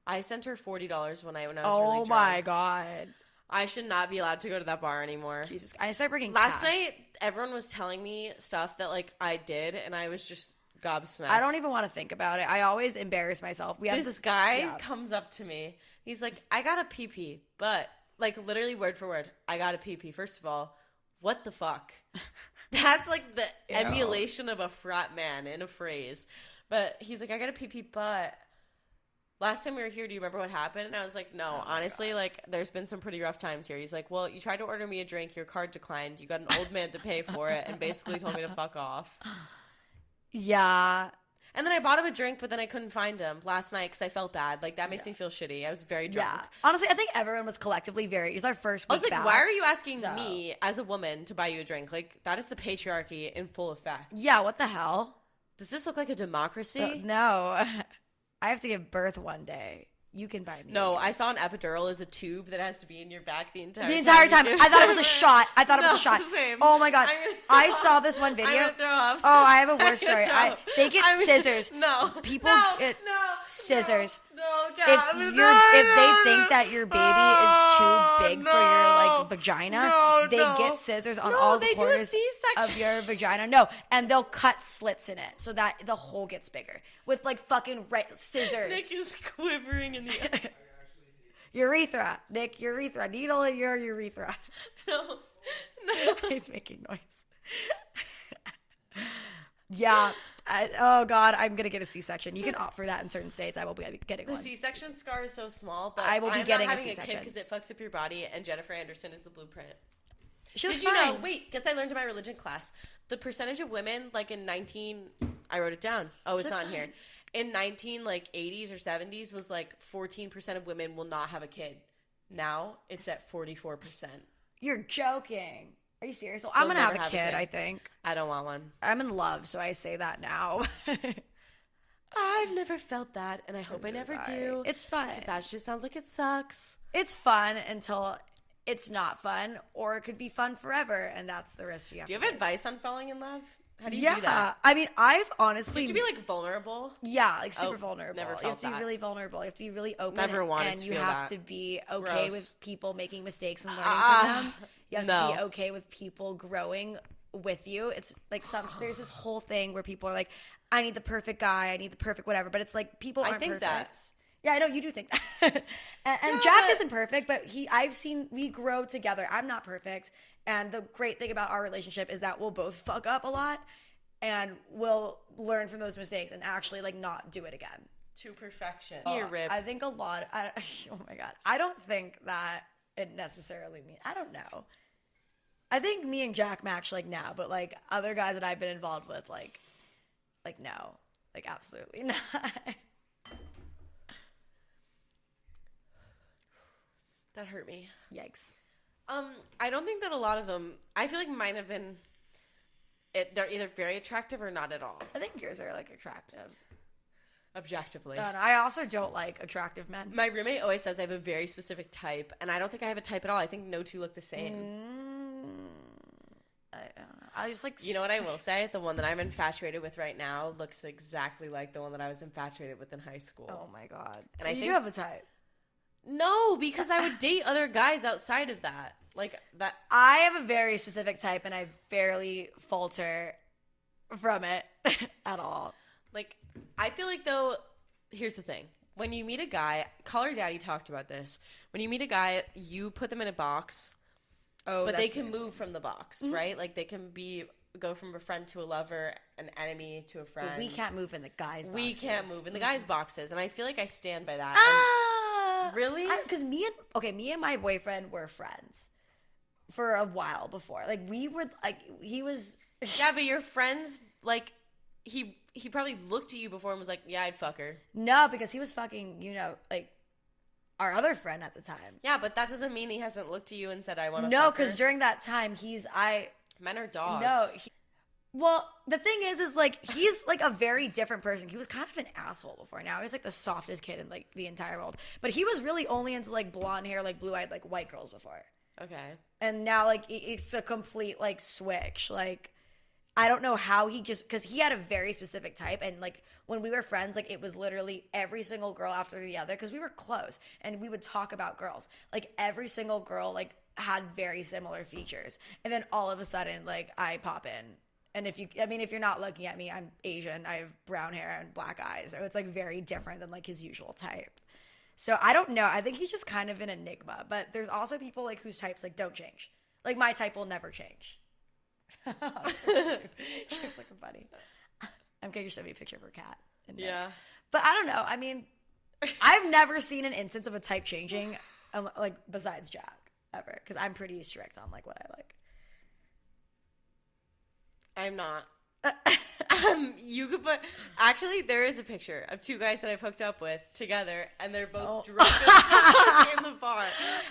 I sent her $40 when I was really Oh drunk. my god. I should not be allowed to go to that bar anymore. Jesus, I started bringing Last cash. night, everyone was telling me stuff that like I did, and I was just gobsmacked. I don't even want to think about it. I always embarrass myself. We have This guy yeah. comes up to me. He's like, I got a pee-pee, but like literally word for word, I got a pee-pee. First of all, what the fuck? That's like the Ew. emulation of a frat man in a phrase. But he's like, I got a pee-pee, but last time we were here, do you remember what happened? And I was like, no, honestly, like there's been some pretty rough times here. He's like, well, you tried to order me a drink, your card declined, you got an old man to pay for it, and basically told me to fuck off. Yeah. And then I bought him a drink, but then I couldn't find him last night because I felt bad. Like, that makes me feel shitty. I was very drunk. Yeah. Honestly, I think everyone was collectively it was our first week I was like, back. why are you asking me as a woman to buy you a drink? Like, that is the patriarchy in full effect. Yeah, what the hell? Does this look like a democracy? No. I have to give birth one day. You can buy me. No, I saw an epidural as a tube that has to be in your back the entire time. The entire time. you I thought it was a shot. I thought it was No, a shot. same. Oh my god. I'm gonna I throw saw up. this one video. I'm gonna throw up. Oh, I have a worse I'm gonna story. throw up. They get scissors. No. People no, get no, scissors. No, God, If they think that your baby is too big for your like vagina, they get scissors on all the they do a corners C-section. of your vagina. No, and they'll cut slits in it so that the hole gets bigger with like fucking scissors. Nick is quivering in the air. Urethra, Nick, urethra. Needle in your urethra. No. He's making noise. Yeah. Oh God, I'm gonna get a C-section. You can opt for that in certain states. I will be getting The one. C-section scar is so small, but I will be I'm getting not a having C-section. because it fucks up your body, and Jennifer Anderson is the blueprint. She looks Did you know? fine. Wait, because I learned in my religion class, the percentage of women like in I wrote it down. Oh, it's not in here. In 80s or 70s was like 14% of women will not have a kid. Now it's at 44%. You're joking. Are you serious? Well, I'm gonna have a kid. I think I don't want one. I'm in love, so I say that now. I've never felt that, and I hope I never do. It's fun. That shit sounds like it sucks. It's fun until it's not fun, or it could be fun forever, and that's the risk you have. Do you to have take. advice on falling in love? How do you do that? Yeah, I mean, I've honestly. Do you have to be like vulnerable? Yeah, like super Oh, vulnerable. never You have felt to be that. really vulnerable. You have to be really open. Never wanted and to you feel have that. to be okay Gross. with people making mistakes and learning from them. You have to be okay with people growing with you. It's like there's this whole thing where people are like, I need the perfect guy, I need the perfect whatever, but it's like people aren't think perfect. that. Yeah, I know you do think that. and Jack isn't perfect, but I've seen we grow together. I'm not perfect, and the great thing about our relationship is that we'll both fuck up a lot, and we'll learn from those mistakes and actually like not do it again. To perfection. I think a lot. Oh my god, I don't think that it necessarily means. I don't know. I think me and Jack match like now, but like other guys that I've been involved with, like no, like absolutely not. That hurt me. Yikes. I don't think that a lot of them. I feel like mine have been. They're either very attractive or not at all. I think yours are like attractive. objectively. And I also don't like attractive men. My roommate always says I have a very specific type, and I don't think I have a type at all. I think no two look the same. I don't know. I just like... You know what I will say? The one that I'm infatuated with right now looks exactly like the one that I was infatuated with in high school. Oh my God. And so you do have a type? No, because I would date other guys outside of that. Like that. I have a very specific type, and I barely falter from it at all. Like, I feel like, though, here's the thing. When you meet a guy, Caller Daddy talked about this. When you meet a guy, you put them in a box, but they can move from the box, right? Like, they can go from a friend to a lover, an enemy to a friend. But we can't move in the guys' boxes. We can't move in the guys' boxes, and I feel like I stand by that. Really? Because me and my boyfriend were friends for a while before. Like, we were, like, he was... Yeah, but your friends, like, he probably looked at you before and was like, yeah, I'd fuck her. No, because he was fucking, like, our other friend at the time. Yeah, but that doesn't mean he hasn't looked at you and said, I want to fuck her. No, because during that time, Men are dogs. No. Well, the thing is, like, he's, like, a very different person. He was kind of an asshole before. Now he's, like, the softest kid in, like, the entire world. But he was really only into, like, blonde hair, like, blue-eyed, like, white girls before. Okay. And now, like, it's a complete, like, switch. Like, I don't know how because he had a very specific type. And, like, when we were friends, like, it was literally every single girl after the other because we were close. And we would talk about girls. Like, every single girl, like, had very similar features. And then all of a sudden, like, I pop in. And if you're not looking at me, I'm Asian. I have brown hair and black eyes. So it's, like, very different than, like, his usual type. So I don't know. I think he's just kind of an enigma. But there's also people, like, whose types, like, don't change. Like, my type will never change. She looks like a bunny. I'm going to send me a picture of her cat. Yeah. But I don't know. I mean, I've never seen an instance of a type changing, like, besides Jack, ever. Because I'm pretty strict on, like, what I like. I'm not. You could put... Actually, there is a picture of two guys that I've hooked up with together, and they're both drunk as fuck in the bar.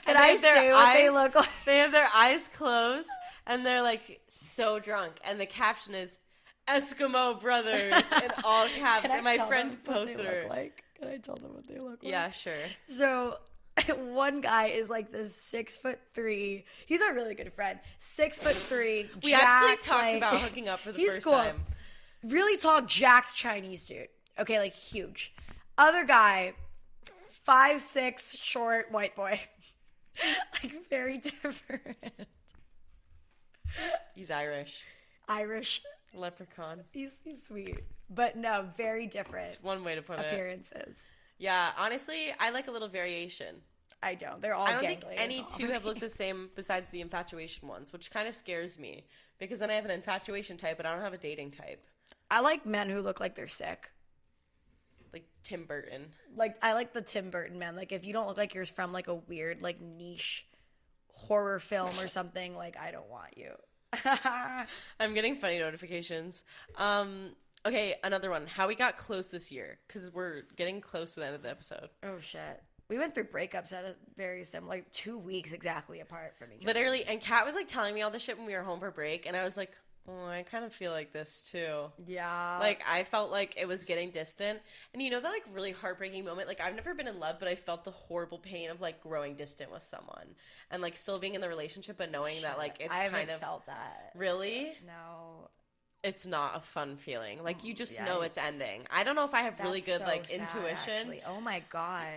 And I say what they look like? They have their eyes closed, and they're, like, so drunk. And the caption is, Eskimo Brothers, in all caps. And my friend posted her. Can I tell them what they look like? Yeah, sure. So... one guy is like this 6'3". He's a really good friend. 6'3". We actually talked about hooking up for the first time. Really tall, jacked Chinese dude. Okay, like huge. Other guy, 5'6", short white boy. Like very different. He's Irish. Leprechaun. He's sweet, but no, very different. It's one way to put appearances. Yeah, honestly, I like a little variation. I don't. They're all I don't think any two have looked the same besides the infatuation ones, which kind of scares me because then I have an infatuation type, but I don't have a dating type. I like men who look like they're sick. Like Tim Burton. Like, I like the Tim Burton men. Like, if you don't look like you're from, like, a weird, like, niche horror film or something, like, I don't want you. I'm getting funny notifications. Okay, another one. How we got close this year, because we're getting close to the end of the episode. Oh, shit. We went through breakups at a very similar, like, 2 weeks exactly apart from each other. Literally, and Katt was, like, telling me all this shit when we were home for break, and I was like, oh, I kind of feel like this, too. Yeah. Like, I felt like it was getting distant. And you know that, like, really heartbreaking moment? Like, I've never been in love, but I felt the horrible pain of, like, growing distant with someone. And, like, still being in the relationship, but knowing that, like, it's I kind of... felt that. Really? No. It's not a fun feeling. Like, you just know it's ending. I don't know if I have really good, like, sad, intuition. Actually. Oh, my God.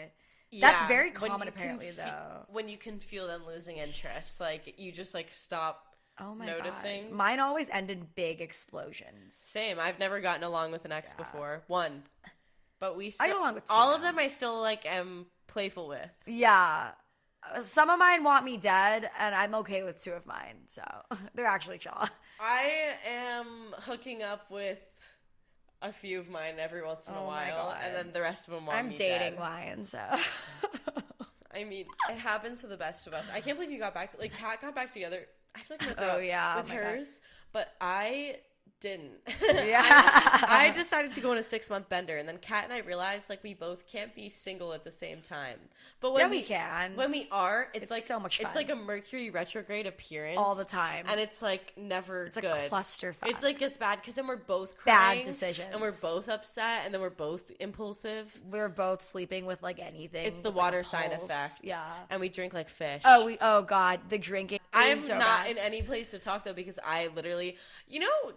Yeah, that's very common, apparently, though. When you can feel them losing interest. Like, you just, like, stop noticing. God. Mine always end in big explosions. Same. I've never gotten along with an ex before. One. But we still... I get along with two all now. of them I still, like, am playful with. Yeah. Some of mine want me dead, and I'm okay with 2 of mine. So, they're actually chill. I am hooking up with a few of mine every once in a while, and then the rest of them want me dead. I'm dating mine, so. I mean, it happens to the best of us. I can't believe you got back to, like, Katt got back together. I feel like I'm with with hers, but I didn't. Yeah. I decided to go on a 6-month bender, and then Kat and I realized like we both can't be single at the same time. But when we can. When we are, it's like so much fun. It's like a Mercury retrograde appearance all the time, and it's like never it's good. a clusterfuck. It's like it's bad because then we're both crying, bad decisions, and we're both upset, and then we're both impulsive. We're both sleeping with like anything. It's the with, water like, sign pulse. effect. Yeah, and we drink like fish. Oh god, the drinking. I'm so not bad. in any place to talk though because I literally,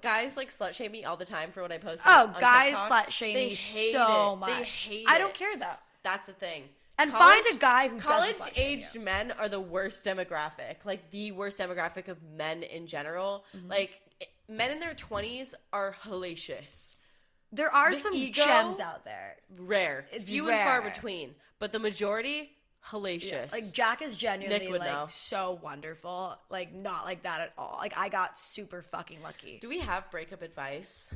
guys like slut shame me all the time for what I post. Oh, on guys TikTok. slut shame They me hate so it. much. They hate I it. don't care though. That's the thing. And find a guy who doesn't slut shame college-aged you. men are the worst demographic, like the worst demographic of men in general. Mm-hmm. Like men in their 20s are hellacious. There are The some ego- gems out there. Rare, It's few rare. and far between, but the majority hellacious. Like Jack is genuinely Nick would like know. so wonderful. Like not like that at all. Like I got super fucking lucky. Do we have breakup advice?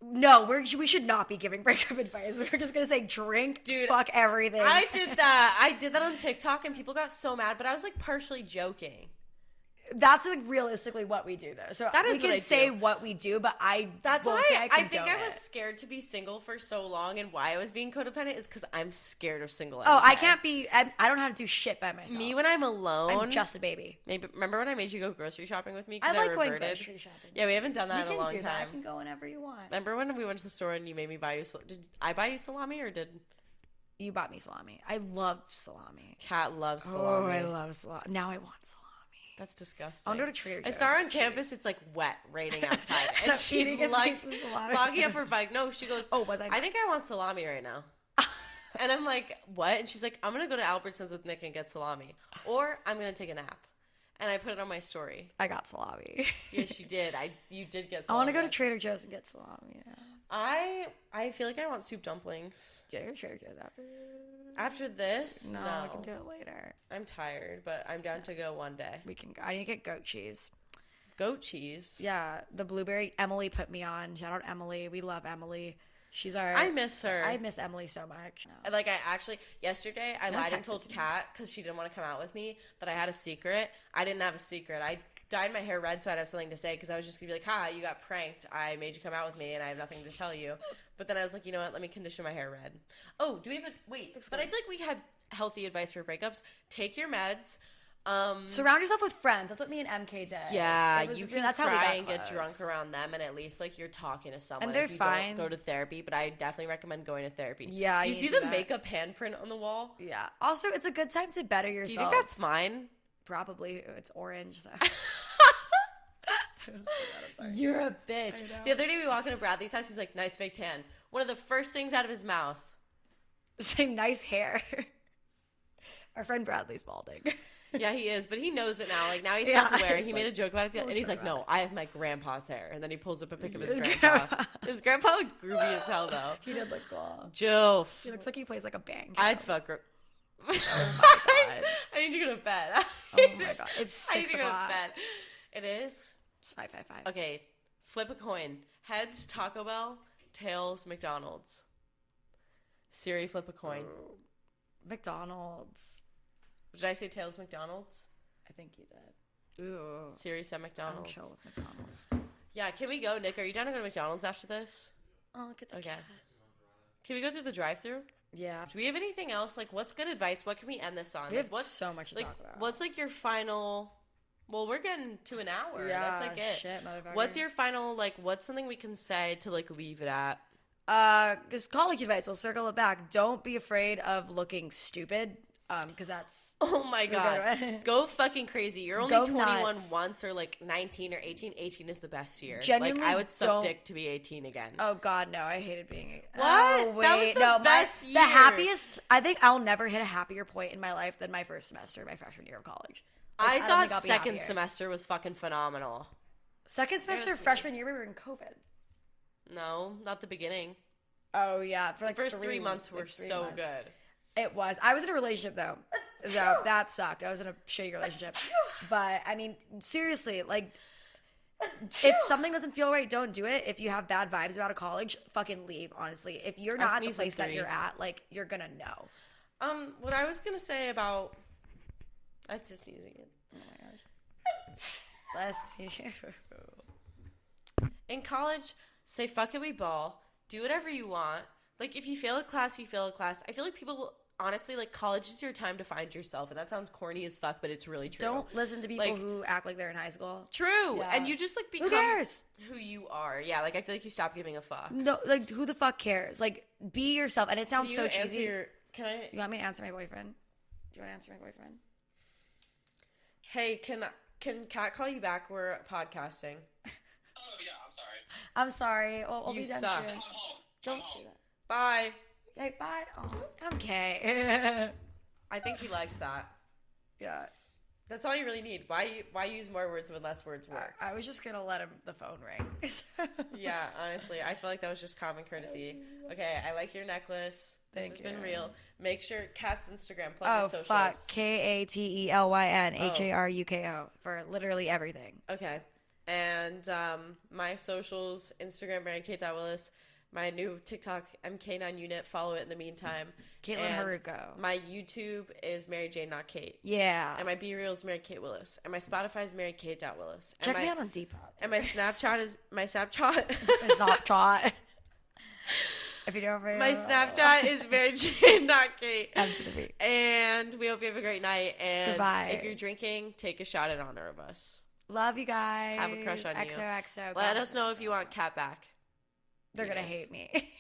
No, we should not be giving breakup advice. We're just gonna say drink, Dude, fuck everything. I did that. I did that on TikTok, and people got so mad. But I was like partially joking. That's like realistically what we do though. So That is we what can I say do. what we do, but That's won't why say I think condone I was it. scared to be single for so long, and why I was being codependent is because I'm scared of single. Oh, I anyway. can't be. I don't know how to do shit by myself. Me when I'm alone. I'm just a baby. Maybe remember when I made you go grocery shopping with me? I 'Cause like going reverted? grocery shopping. Yeah, we haven't done that We in can a long do that. I time. can go whenever you want. Remember when we went to the store and you made me buy you? Did I buy you salami or did You bought me salami. I love salami. Kat love Oh, salami? I love salami. Now I want salami. That's disgusting. I'll go to Trader I Joe's. saw her on campus. It's like wet, raining outside, and I'm she's eating a like piece of salami. logging up her bike. No, she goes. Oh, was I? I think I want salami right now. And I'm like, what? And she's like, I'm gonna go to Albertsons with Nick and get salami, or I'm gonna take a nap. And I put it on my story. I got salami. Yes, you did. You did get I salami. want to go to Trader Joe's and get salami. Yeah. I feel like I want soup dumplings. Do you go to Trader Joe's after? After this, No, no. we can do it later. I'm tired, but I'm down to go one day. We can. I need to get goat cheese. Goat cheese. Yeah, the blueberry. Emily put me on. Shout out Emily. We love Emily. She's our. I miss her. I miss Emily so much. No. Like I actually yesterday I lied and texted told me. Kat because she didn't want to come out with me that I had a secret. I didn't have a secret. I dyed my hair red so I'd have something to say because I was just gonna be like, "Ha, you got pranked. I made you come out with me and I have nothing to tell you." But then I was like, you know what? Let me condition my hair red. Oh, do we have a wait? But I feel like we have healthy advice for breakups. Take your meds. Surround yourself with friends. That's what me and MK did. Yeah, It was you really- can that's how we try got and get close. drunk around them, and at least like you're talking to someone. And they're if you fine. Don't go to therapy, but I definitely recommend going to therapy. Yeah, Do you you see need to the do that. makeup handprint on the wall? Yeah. Also, it's a good time to better Do yourself. you think that's mine? Probably? It's orange. So. You're a bitch. I know. The other day we walk into Bradley's house. He's like, "Nice fake tan." One of the first things out of his mouth. Say nice hair. Our friend Bradley's balding. Yeah, he is, but he knows it now. Like now he's Yeah, self-aware. he's He like, made a joke about it, "Don't and he's joke like, "No, about I have my grandpa's hair." And then he pulls up a pic of his His grandpa. grandpa. His grandpa looked groovy as hell, though. He did look cool. Jilf. He looks like he plays like a band. I'd fuck her. Oh my god. I need to go to bed. Oh my god. It's I need 6 to go to o'clock. bed. It is? It's 5:55. Okay, flip a coin. Heads, Taco Bell. Tails, McDonald's. Siri, flip a coin. McDonald's. Did I say tails, McDonald's? I think you did. Ooh. Siri said I'm McDonald's. chill with McDonald's. Yeah, can we go? Nick, are you down to go to McDonald's after this? Oh, look at the Okay. cat. Can we go through the drive-thru? Yeah. Do we have anything else? Like, what's good advice? What can we end this on? We Like, have what's, so much to like, talk about. what's like your final... Well, we're getting to an hour. Yeah, That's like it. shit, motherfucker. What's your final, like, what's something we can say to, like, leave it at? Just college advice. We'll circle it back. Don't be afraid of looking stupid. Because that's... Oh my god. Right? Go fucking crazy. You're only Go 21 nuts. once or like 19 or 18. 18 is the best year. Genuinely like I would suck don't- dick to be 18 again. Oh god, no! I hated being. What? Oh, That was wait, the no, best the year. happiest. I think I'll never hit a happier point in my life than my first semester, my freshman year of college. Like, I don't thought think I'll be second happier. semester was fucking phenomenal. Second semester, Yes, freshman year, we were in COVID. No, not the beginning. Oh yeah, for like The first 3 3 months were like 3 so months. good. It was. I was in a relationship though, so that sucked. I was in a shitty relationship, but I mean, seriously, like, if something doesn't feel right, don't do it. If you have bad vibes about a college, fucking leave. Honestly, if you're not at the sneezed place like that you're threes. at, like, you're gonna know. What I was gonna say about I was just using it. Oh my gosh. Bless you. In college, say fuck it, we ball. Do whatever you want. Like, if you fail a class, you fail a class. I feel like people will, honestly, like, college is your time to find yourself. And that sounds corny as fuck, but it's really true. Don't listen to people Like, who act like they're in high school. True. Yeah. And you just, like, become Who cares? who you are. Yeah, like, I feel like you stop giving a fuck. No, like, who the fuck cares? Like, be yourself. And it sounds Can so you cheesy. Can I? You want me to answer my boyfriend? Do you want to answer my boyfriend? Hey, can Kat call you back? We're podcasting. Oh, yeah, I'm sorry. I'm sorry. We'll You be done suck. soon. I'm home. Don't say that. Bye. Okay, bye. Oh, okay. I think he likes that. Yeah. That's all you really need. Why use more words when less words work? I was just going to let the phone ring. Yeah, honestly, I feel like that was just common courtesy. Okay, I like your necklace. This has been real. Make sure Kat's Instagram, plug your socials. Fuck. KATELYNHARUKO for literally everything. Okay. And my socials, Instagram, MaryKate.Willis. My new TikTok, MK9Unit. Follow it in the meantime. Caitlin And Haruko. My YouTube is Mary Jane, not Kate. Yeah. And my B Reel is Mary Kate Willis. And my Spotify is Mary Kate.Willis. Check me out on Depop. And my Snapchat is my Snapchat. Snapchat. If you don't remember. My Snapchat is Mary Jane, not Kate. M to the B. And we hope you have a great night. And Goodbye. if you're drinking, take a shot in honor of us. Love you guys. Have a crush on you. XOXO. Let us know if you want Kat back. They're going to hate me.